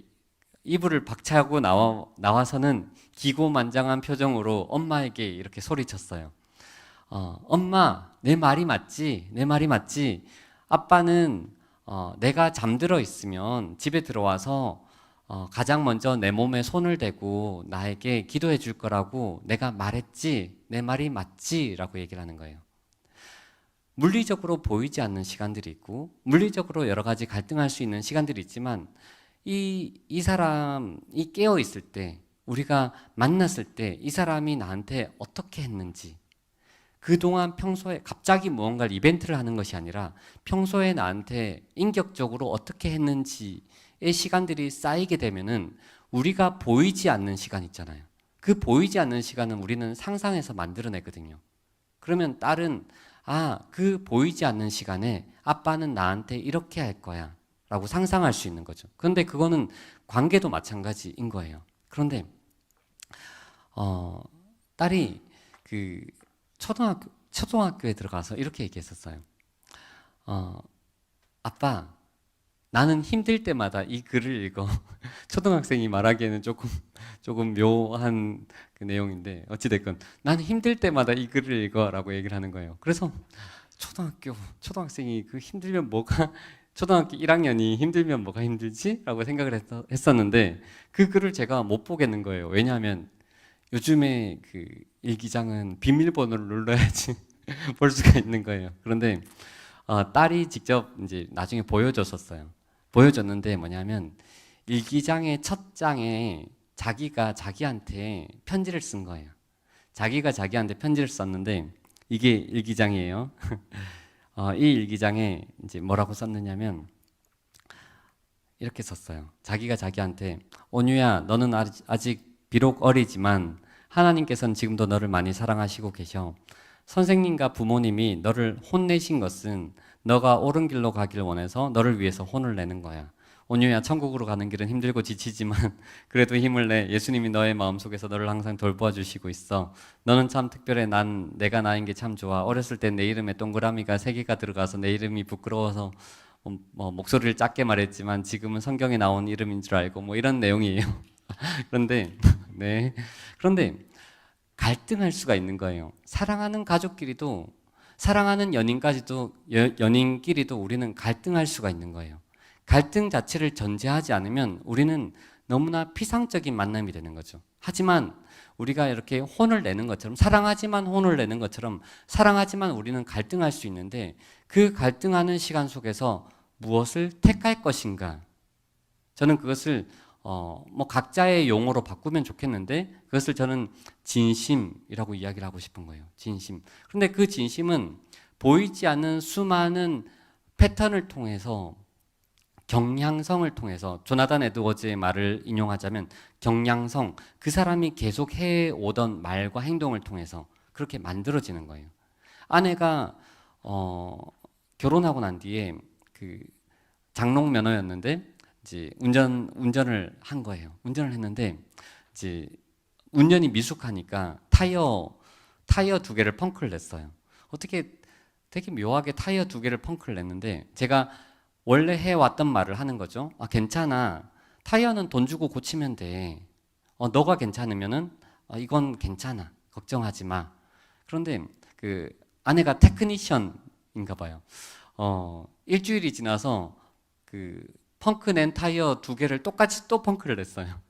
이불을 박차고 나와서는 기고만장한 표정으로 엄마에게 이렇게 소리쳤어요. 엄마, 내 말이 맞지? 내 말이 맞지? 아빠는 내가 잠들어 있으면 집에 들어와서 가장 먼저 내 몸에 손을 대고 나에게 기도해 줄 거라고 내가 말했지? 내 말이 맞지? 라고 얘기를 하는 거예요. 물리적으로 보이지 않는 시간들이 있고 물리적으로 여러 가지 갈등할 수 있는 시간들이 있지만 이 사람이 깨어 있을 때, 우리가 만났을 때 이 사람이 나한테 어떻게 했는지, 그동안 평소에 갑자기 무언가를 이벤트를 하는 것이 아니라 평소에 나한테 인격적으로 어떻게 했는지의 시간들이 쌓이게 되면은 우리가 보이지 않는 시간 있잖아요. 그 보이지 않는 시간은 우리는 상상해서 만들어내거든요. 그러면 딸은 그 보이지 않는 시간에 아빠는 나한테 이렇게 할 거야 라고 상상할 수 있는 거죠. 그런데 그거는 관계도 마찬가지인 거예요. 그런데 딸이 그 초등학교에 들어가서 이렇게 얘기했었어요. 아빠, 나는 힘들 때마다 이 글을 읽어. 초등학생이 말하기에는 조금 묘한 그 내용인데, 어찌됐건, 나는 힘들 때마다 이 글을 읽어. 라고 얘기를 하는 거예요. 그래서 초등학생이 그 힘들면 초등학교 1학년이 힘들면 뭐가 힘들지? 라고 생각을 했었는데, 그 글을 제가 못 보겠는 거예요. 왜냐하면 요즘에 그 일기장은 비밀번호를 눌러야지 볼 수가 있는 거예요. 그런데 딸이 직접 이제 나중에 보여줬는데 뭐냐면 일기장의 첫 장에 자기가 자기한테 편지를 쓴 거예요. 자기가 자기한테 편지를 썼는데 이게 일기장이에요. 이 일기장에 이제 뭐라고 썼느냐면 이렇게 썼어요. 자기가 자기한테 온유야, 너는 아직 비록 어리지만 하나님께서는 지금도 너를 많이 사랑하시고 계셔. 선생님과 부모님이 너를 혼내신 것은 너가 옳은 길로 가길 원해서 너를 위해서 혼을 내는 거야. 온유야, 천국으로 가는 길은 힘들고 지치지만 그래도 힘을 내. 예수님이 너의 마음속에서 너를 항상 돌보아 주시고 있어. 너는 참 특별해. 내가 나인 게 참 좋아. 어렸을 때 내 이름에 동그라미가 3개가 들어가서 내 이름이 부끄러워서 목소리를 작게 말했지만 지금은 성경에 나온 이름인 줄 알고 뭐 이런 내용이에요. 그런데 네. 그런데 갈등할 수가 있는 거예요. 사랑하는 가족끼리도 사랑하는 연인끼리도 우리는 갈등할 수가 있는 거예요. 갈등 자체를 전제하지 않으면 우리는 너무나 피상적인 만남이 되는 거죠. 하지만 우리가 이렇게 혼을 내는 것처럼 사랑하지만 혼을 내는 것처럼 사랑하지만 우리는 갈등할 수 있는데 그 갈등하는 시간 속에서 무엇을 택할 것인가? 저는 그것을 뭐 각자의 용어로 바꾸면 좋겠는데 그것을 저는 진심이라고 이야기를 하고 싶은 거예요. 진심. 그런데 그 진심은 보이지 않는 수많은 패턴을 통해서 경향성을 통해서 조나단 에드워즈의 말을 인용하자면 경향성, 그 사람이 계속 해오던 말과 행동을 통해서 그렇게 만들어지는 거예요. 아내가 결혼하고 난 뒤에 그 장롱 면허였는데 이제 운전을 한 거예요. 운전을 했는데 이제 운전이 미숙하니까 타이어 2개를 펑크를 냈어요. 어떻게 되게 묘하게 타이어 2개를 펑크를 냈는데 제가 원래 해왔던 말을 하는 거죠. 괜찮아. 타이어는 돈 주고 고치면 돼. 너가 괜찮으면은 이건 괜찮아. 걱정하지 마. 그런데 그 아내가 테크니션인가 봐요. 일주일이 지나서 그 펑크 낸 타이어 2개를 똑같이 또 펑크를 냈어요.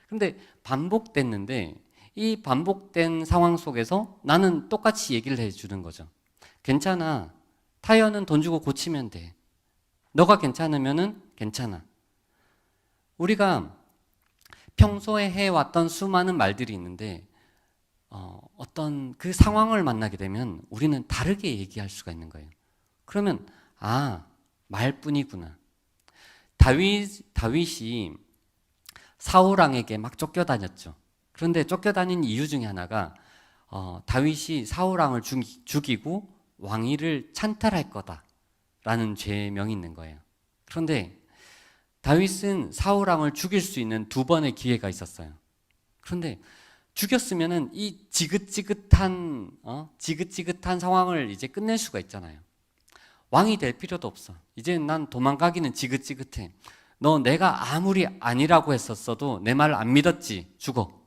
근데 반복됐는데 이 반복된 상황 속에서 나는 똑같이 얘기를 해주는 거죠. 괜찮아. 타이어는 돈 주고 고치면 돼. 너가 괜찮으면은 괜찮아. 우리가 평소에 해왔던 수많은 말들이 있는데 어떤 그 상황을 만나게 되면 우리는 다르게 얘기할 수가 있는 거예요. 그러면 말뿐이구나. 다윗이 사울 왕에게 막 쫓겨다녔죠. 그런데 쫓겨다닌 이유 중에 하나가 다윗이 사울 왕을 죽이고 왕위를 찬탈할 거다라는 죄명이 있는 거예요. 그런데 다윗은 사울 왕을 죽일 수 있는 2번의 기회가 있었어요. 그런데 죽였으면은 이 지긋지긋한 상황을 이제 끝낼 수가 있잖아요. 왕이 될 필요도 없어. 이제 난 도망가기는 지긋지긋해. 너 내가 아무리 아니라고 했었어도 내 말 안 믿었지. 죽어.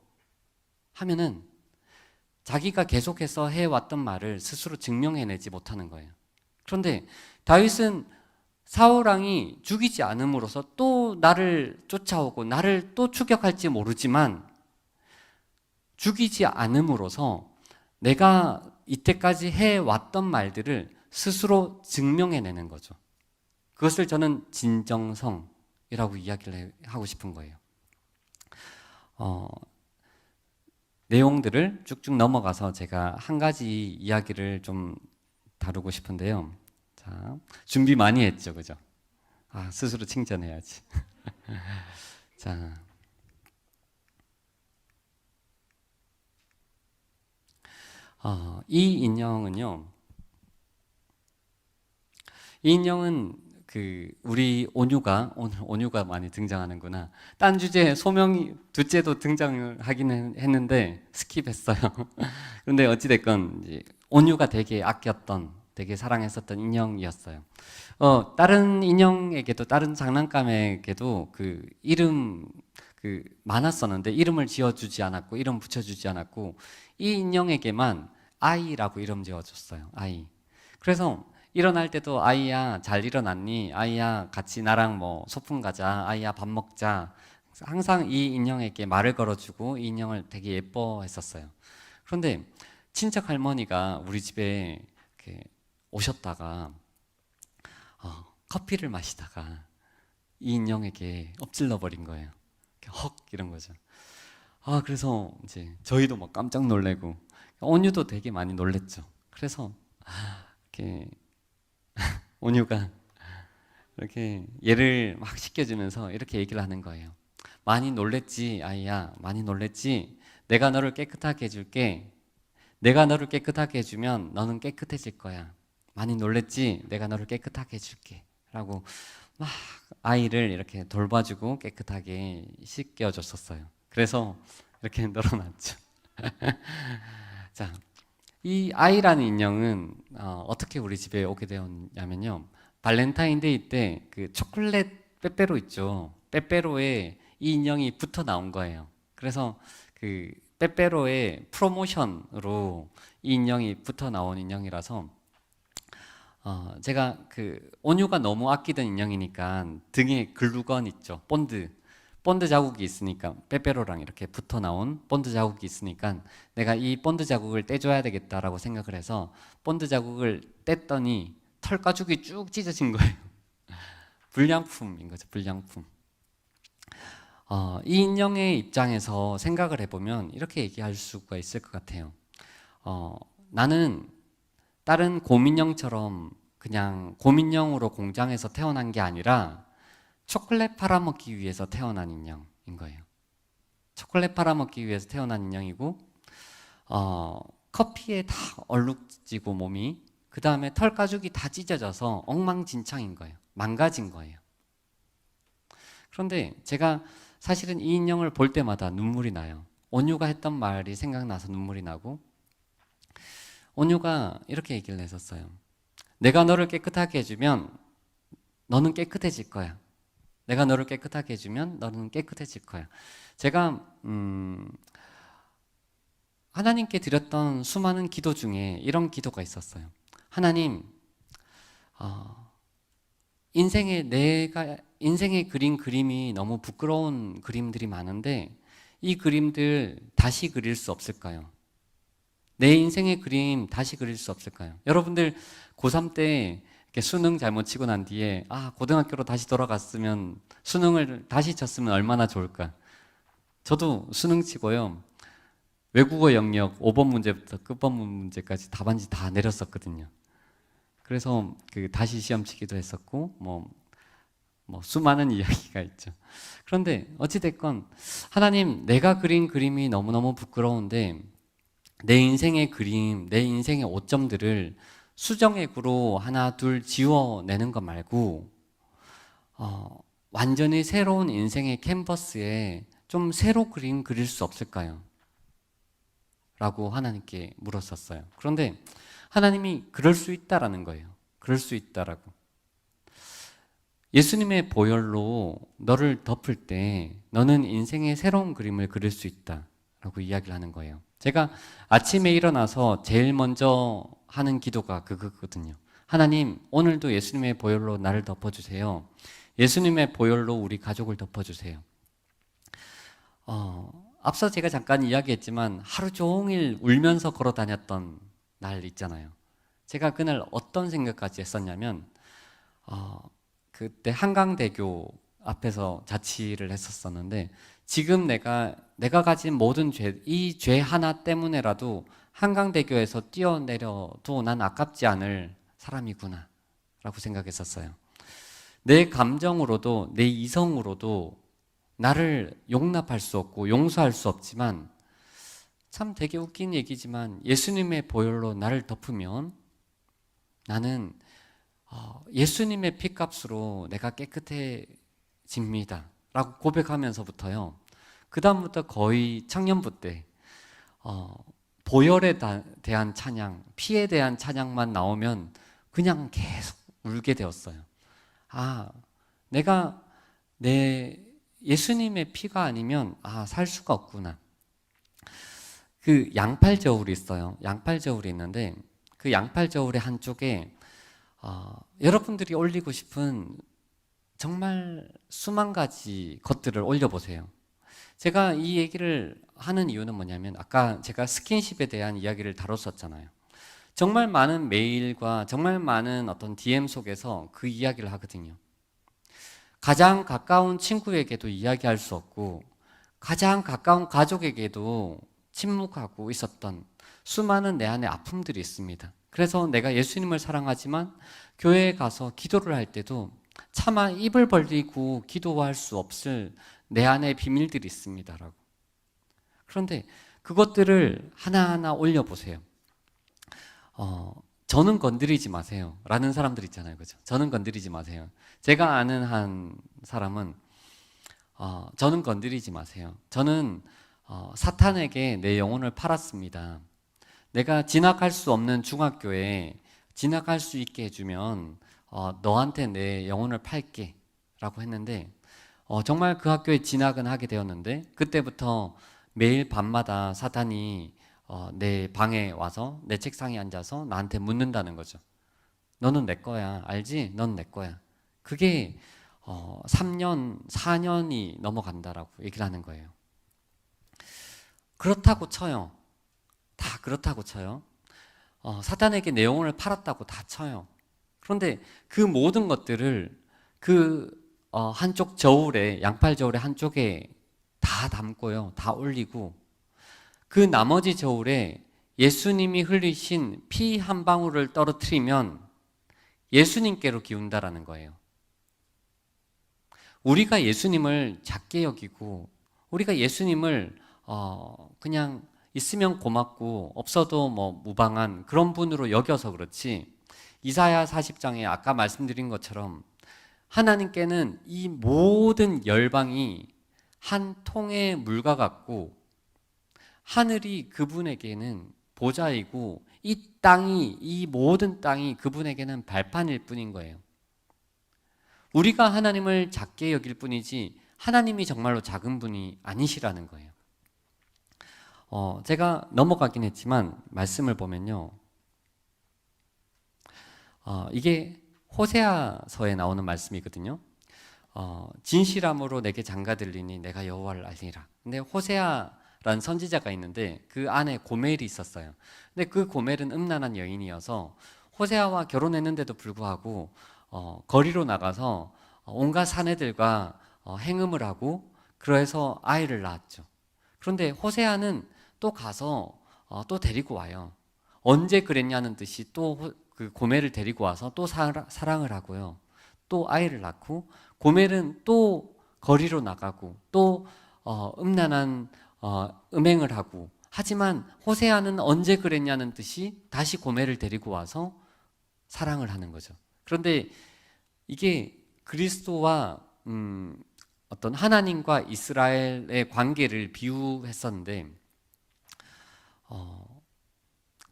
하면은 자기가 계속해서 해왔던 말을 스스로 증명해내지 못하는 거예요. 그런데 다윗은 사울 왕이 죽이지 않음으로써 또 나를 쫓아오고 나를 또 추격할지 모르지만 죽이지 않음으로써 내가 이때까지 해왔던 말들을 스스로 증명해내는 거죠. 그것을 저는 진정성이라고 이야기를 하고 싶은 거예요. 내용들을 쭉쭉 넘어가서 제가 한 가지 이야기를 좀 다루고 싶은데요. 자, 준비 많이 했죠, 그죠? 스스로 칭찬해야지. 자, 이 인형은요. 이 인형은 우리 온유가 오늘 온유가 많이 등장하는구나. 딴 주제 소명이 둘째도 등장을 하긴 했는데 스킵했어요. 그런데 어찌 됐건 이제 온유가 되게 아꼈던, 되게 사랑했었던 인형이었어요. 다른 인형에게도 다른 장난감에게도 이름 많았었는데 이름을 지어주지 않았고 이름 붙여주지 않았고 이 인형에게만 아이라고 이름 지어줬어요. 아이. 그래서 일어날 때도 아이야 잘 일어났니? 아이야 같이 나랑 뭐 소풍 가자. 아이야 밥 먹자. 항상 이 인형에게 말을 걸어주고 이 인형을 되게 예뻐했었어요. 그런데 친척 할머니가 우리 집에 이렇게 오셨다가 커피를 마시다가 이 인형에게 엎질러 버린 거예요. 헉 이런 거죠. 그래서 이제 저희도 막 깜짝 놀래고 온유도 되게 많이 놀랬죠. 그래서 이렇게 온유가 이렇게 얘를 막 씻겨주면서 이렇게 얘기를 하는 거예요. 많이 놀랬지 아이야, 많이 놀랬지. 내가 너를 깨끗하게 해줄게. 내가 너를 깨끗하게 해주면 너는 깨끗해질 거야. 많이 놀랬지? 내가 너를 깨끗하게 해줄게 라고 막 아이를 이렇게 돌봐주고 깨끗하게 씻겨줬었어요. 그래서 이렇게 널어놨죠. 자, 이 아이라는 인형은 어떻게 우리 집에 오게 되었냐면요. 발렌타인데이 때 초콜릿 빼빼로 있죠. 빼빼로에 이 인형이 붙어 나온 거예요. 그래서 빼빼로의 프로모션으로 이 인형이 붙어 나온 인형이라서 제가 온유가 너무 아끼던 인형이니까 등에 글루건 있죠. 본드 자국이 있으니까 빼빼로랑 이렇게 붙어 나온 본드 자국이 있으니까 내가 이 본드 자국을 떼줘야 되겠다라고 생각을 해서 본드 자국을 뗐더니 털 가죽이 쭉 찢어진 거예요. 불량품인 거죠. 불량품. 이 인형의 입장에서 생각을 해보면 이렇게 얘기할 수가 있을 것 같아요. 나는 다른 곰인형처럼 그냥 곰인형으로 공장에서 태어난 게 아니라 초콜릿 팔아먹기 위해서 태어난 인형인 거예요. 초콜릿 팔아먹기 위해서 태어난 인형이고 커피에 다 얼룩지고 몸이 그 다음에 털 가죽이 다 찢어져서 엉망진창인 거예요. 망가진 거예요. 그런데 제가 사실은 이 인형을 볼 때마다 눈물이 나요. 온유가 했던 말이 생각나서 눈물이 나고 온유가 이렇게 얘기를 했었어요. 내가 너를 깨끗하게 해주면 너는 깨끗해질 거야. 내가 너를 깨끗하게 해주면 너는 깨끗해질 거야. 제가 하나님께 드렸던 수많은 기도 중에 이런 기도가 있었어요. 하나님, 인생에 그린 그림이 너무 부끄러운 그림들이 많은데 이 그림들 다시 그릴 수 없을까요? 내 인생의 그림 다시 그릴 수 없을까요? 여러분들 고3 때 이렇게 수능 잘못 치고 난 뒤에 고등학교로 다시 돌아갔으면 수능을 다시 쳤으면 얼마나 좋을까? 저도 수능 치고요. 외국어 영역 5번 문제부터 끝번문 문제까지 답안지 다 내렸었거든요. 그래서 다시 시험 치기도 했었고 뭐 수많은 이야기가 있죠. 그런데 어찌됐건 하나님, 내가 그린 그림이 너무너무 부끄러운데 내 인생의 그림, 내 인생의 오점들을 수정액으로 하나 둘 지워내는 것 말고 완전히 새로운 인생의 캔버스에 좀 새로 그림 그릴 수 없을까요? 라고 하나님께 물었었어요. 그런데 하나님이 그럴 수 있다라는 거예요. 그럴 수 있다라고. 예수님의 보혈로 너를 덮을 때 너는 인생의 새로운 그림을 그릴 수 있다라고 이야기를 하는 거예요. 제가 아침에 일어나서 제일 먼저 하는 기도가 그거거든요. 하나님, 오늘도 예수님의 보혈로 나를 덮어주세요. 예수님의 보혈로 우리 가족을 덮어주세요. 앞서 제가 잠깐 이야기했지만 하루 종일 울면서 걸어 다녔던 날 있잖아요. 제가 그날 어떤 생각까지 했었냐면 그때 한강대교 앞에서 자취를 했었었는데 지금 내가 가진 모든 죄, 이 죄 하나 때문에라도 한강대교에서 뛰어내려도 난 아깝지 않을 사람이구나 라고 생각했었어요. 내 감정으로도 내 이성으로도 나를 용납할 수 없고 용서할 수 없지만 참 되게 웃긴 얘기지만 예수님의 보혈로 나를 덮으면 나는 예수님의 피값으로 내가 깨끗해집니다 라고 고백하면서부터요, 그 다음부터 거의 청년부 때 보혈에 대한 찬양, 피에 대한 찬양만 나오면 그냥 계속 울게 되었어요. 내가 내 예수님의 피가 아니면 살 수가 없구나. 그 양팔 저울이 있어요. 양팔 저울이 있는데 그 양팔 저울의 한쪽에 여러분들이 올리고 싶은 정말 수만 가지 것들을 올려보세요. 제가 이 얘기를 하는 이유는 뭐냐면 아까 제가 스킨십에 대한 이야기를 다뤘었잖아요. 정말 많은 메일과 정말 많은 어떤 DM 속에서 그 이야기를 하거든요. 가장 가까운 친구에게도 이야기할 수 없고 가장 가까운 가족에게도 침묵하고 있었던 수많은 내 안의 아픔들이 있습니다. 그래서 내가 예수님을 사랑하지만 교회에 가서 기도를 할 때도 차마 입을 벌리고 기도할 수 없을 내 안의 비밀들이 있습니다라고. 그런데 그것들을 하나하나 올려보세요. 저는 건드리지 마세요 라는 사람들 있잖아요, 그죠? 저는 건드리지 마세요. 제가 아는 한 사람은 저는 건드리지 마세요. 저는 사탄에게 내 영혼을 팔았습니다. 내가 진학할 수 없는 중학교에 진학할 수 있게 해주면 너한테 내 영혼을 팔게 라고 했는데 정말 그 학교에 진학은 하게 되었는데 그때부터 매일 밤마다 사탄이 내 방에 와서 내 책상에 앉아서 나한테 묻는다는 거죠. 너는 내 거야, 알지? 넌 내 거야. 그게 3년, 4년이 넘어간다라고 얘기를 하는 거예요. 그렇다고 쳐요. 다 그렇다고 쳐요. 사탄에게 내 영혼을 팔았다고 다 쳐요. 그런데 그 모든 것들을 그 한쪽 저울에, 양팔 저울의 한쪽에 다 담고요, 다 올리고 그 나머지 저울에 예수님이 흘리신 피 한 방울을 떨어뜨리면 예수님께로 기운다라는 거예요. 우리가 예수님을 작게 여기고 우리가 예수님을 그냥 있으면 고맙고 없어도 뭐 무방한 그런 분으로 여겨서 그렇지, 이사야 40장에 아까 말씀드린 것처럼 하나님께는 이 모든 열방이 한 통의 물과 같고 하늘이 그분에게는 보좌이고 이 모든 땅이 그분에게는 발판일 뿐인 거예요. 우리가 하나님을 작게 여길 뿐이지 하나님이 정말로 작은 분이 아니시라는 거예요. 제가 넘어가긴 했지만 말씀을 보면요, 이게 호세아서에 나오는 말씀이거든요. 진실함으로 내게 장가 들리니 내가 여호와를 알리라. 근데 호세아라는 선지자가 있는데 그 안에 고멜이 있었어요. 근데 그 고멜은 음란한 여인이어서 호세아와 결혼했는데도 불구하고 거리로 나가서 온갖 사내들과 행음을 하고 그래서 아이를 낳았죠. 그런데 호세아는 또 가서 또 데리고 와요. 언제 그랬냐는 듯이 또 그 고멜을 데리고 와서 또 사랑을 하고요. 또 아이를 낳고 고멜은 또 거리로 나가고 또 음란한 음행을 하고, 하지만 호세아는 언제 그랬냐는 듯이 다시 고멜을 데리고 와서 사랑을 하는 거죠. 그런데 이게 그리스도와 어떤 하나님과 이스라엘의 관계를 비유했었는데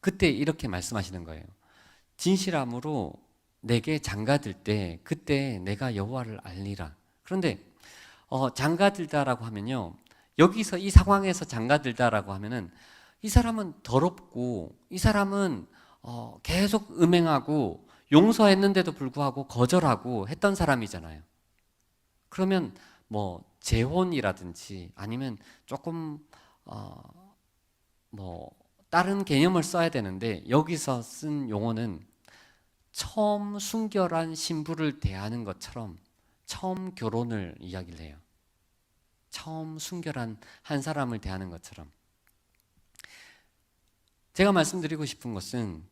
그때 이렇게 말씀하시는 거예요. 진실함으로 내게 장가들 때 그때 내가 여호와를 알리라. 그런데 장가들다라고 하면요, 여기서 이 상황에서 장가들다라고 하면은 이 사람은 더럽고 이 사람은 계속 음행하고 용서했는데도 불구하고 거절하고 했던 사람이잖아요. 그러면 뭐 재혼이라든지 아니면 조금 뭐 다른 개념을 써야 되는데 여기서 쓴 용어는 처음 순결한 신부를 대하는 것처럼 처음 결혼을 이야기를 해요. 처음 순결한 한 사람을 대하는 것처럼. 제가 말씀드리고 싶은 것은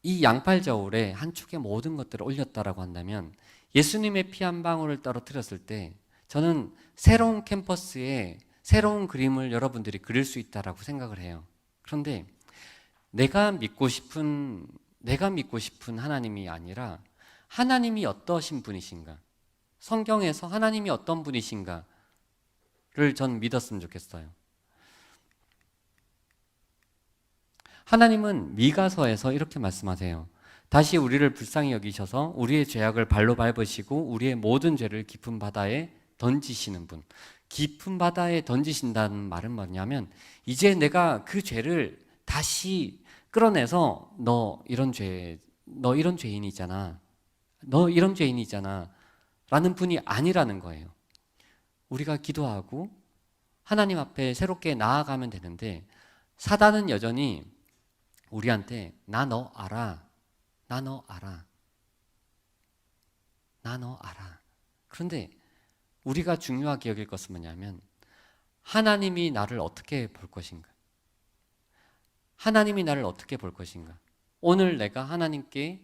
이 양팔 저울에 한쪽에 모든 것들을 올렸다라고 한다면 예수님의 피 한 방울을 떨어뜨렸을 때 저는 새로운 캠퍼스에 새로운 그림을 여러분들이 그릴 수 있다라고 생각을 해요. 그런데 내가 믿고 싶은 하나님이 아니라 하나님이 어떠신 분이신가? 성경에서 하나님이 어떤 분이신가를 전 믿었으면 좋겠어요. 하나님은 미가서에서 이렇게 말씀하세요. 다시 우리를 불쌍히 여기셔서 우리의 죄악을 발로 밟으시고 우리의 모든 죄를 깊은 바다에 던지시는 분. 깊은 바다에 던지신다는 말은 뭐냐면 이제 내가 그 죄를 다시 끌어내서 너 이런 죄인이잖아 라는 분이 아니라는 거예요. 우리가 기도하고 하나님 앞에 새롭게 나아가면 되는데 사단은 여전히 우리한테 나 너 알아. 그런데 우리가 중요하게 여길 것은 뭐냐면 하나님이 나를 어떻게 볼 것인가? 오늘 내가 하나님께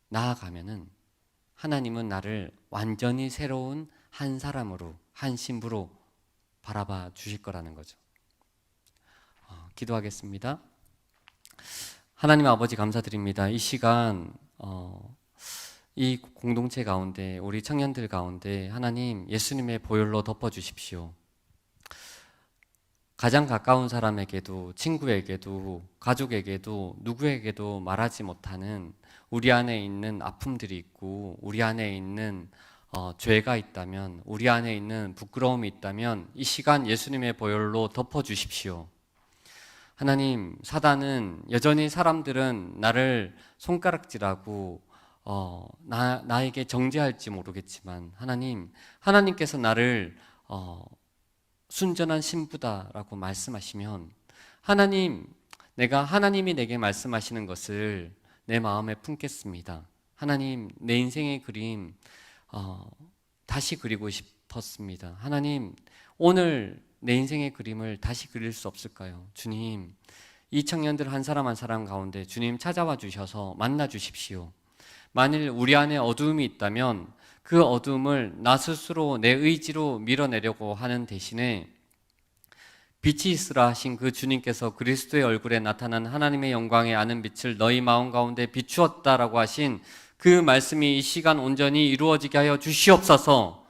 나아가면은 하나님은 나를 완전히 새로운 한 사람으로, 한 신부로 바라봐 주실 거라는 거죠. 기도하겠습니다. 하나님 아버지 감사드립니다. 이 시간 이 공동체 가운데 우리 청년들 가운데 하나님 예수님의 보혈로 덮어주십시오. 가장 가까운 사람에게도 친구에게도 가족에게도 누구에게도 말하지 못하는 우리 안에 있는 아픔들이 있고 우리 안에 있는 죄가 있다면 우리 안에 있는 부끄러움이 있다면 이 시간 예수님의 보혈로 덮어주십시오. 하나님, 사단은 여전히 사람들은 나를 손가락질하고 나에게 정죄할지 모르겠지만 하나님께서 나를 순전한 신부다라고 말씀하시면 내가 하나님이 내게 말씀하시는 것을 내 마음에 품겠습니다. 하나님, 내 인생의 그림 다시 그리고 싶었습니다. 하나님, 오늘 내 인생의 그림을 다시 그릴 수 없을까요? 주님, 이 청년들 한 사람 한 사람 가운데 주님 찾아와 주셔서 만나 주십시오. 만일 우리 안에 어두움이 있다면 그 어두움을 나 스스로 내 의지로 밀어내려고 하는 대신에 빛이 있으라 하신 그 주님께서 그리스도의 얼굴에 나타난 하나님의 영광에 아는 빛을 너희 마음 가운데 비추었다라고 하신 그 말씀이 이 시간 온전히 이루어지게 하여 주시옵소서.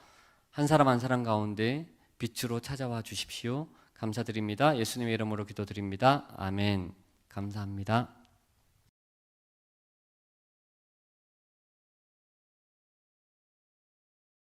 한 사람 한 사람 가운데 빛으로 찾아와 주십시오. 감사드립니다. 예수님의 이름으로 기도드립니다. 아멘. 감사합니다.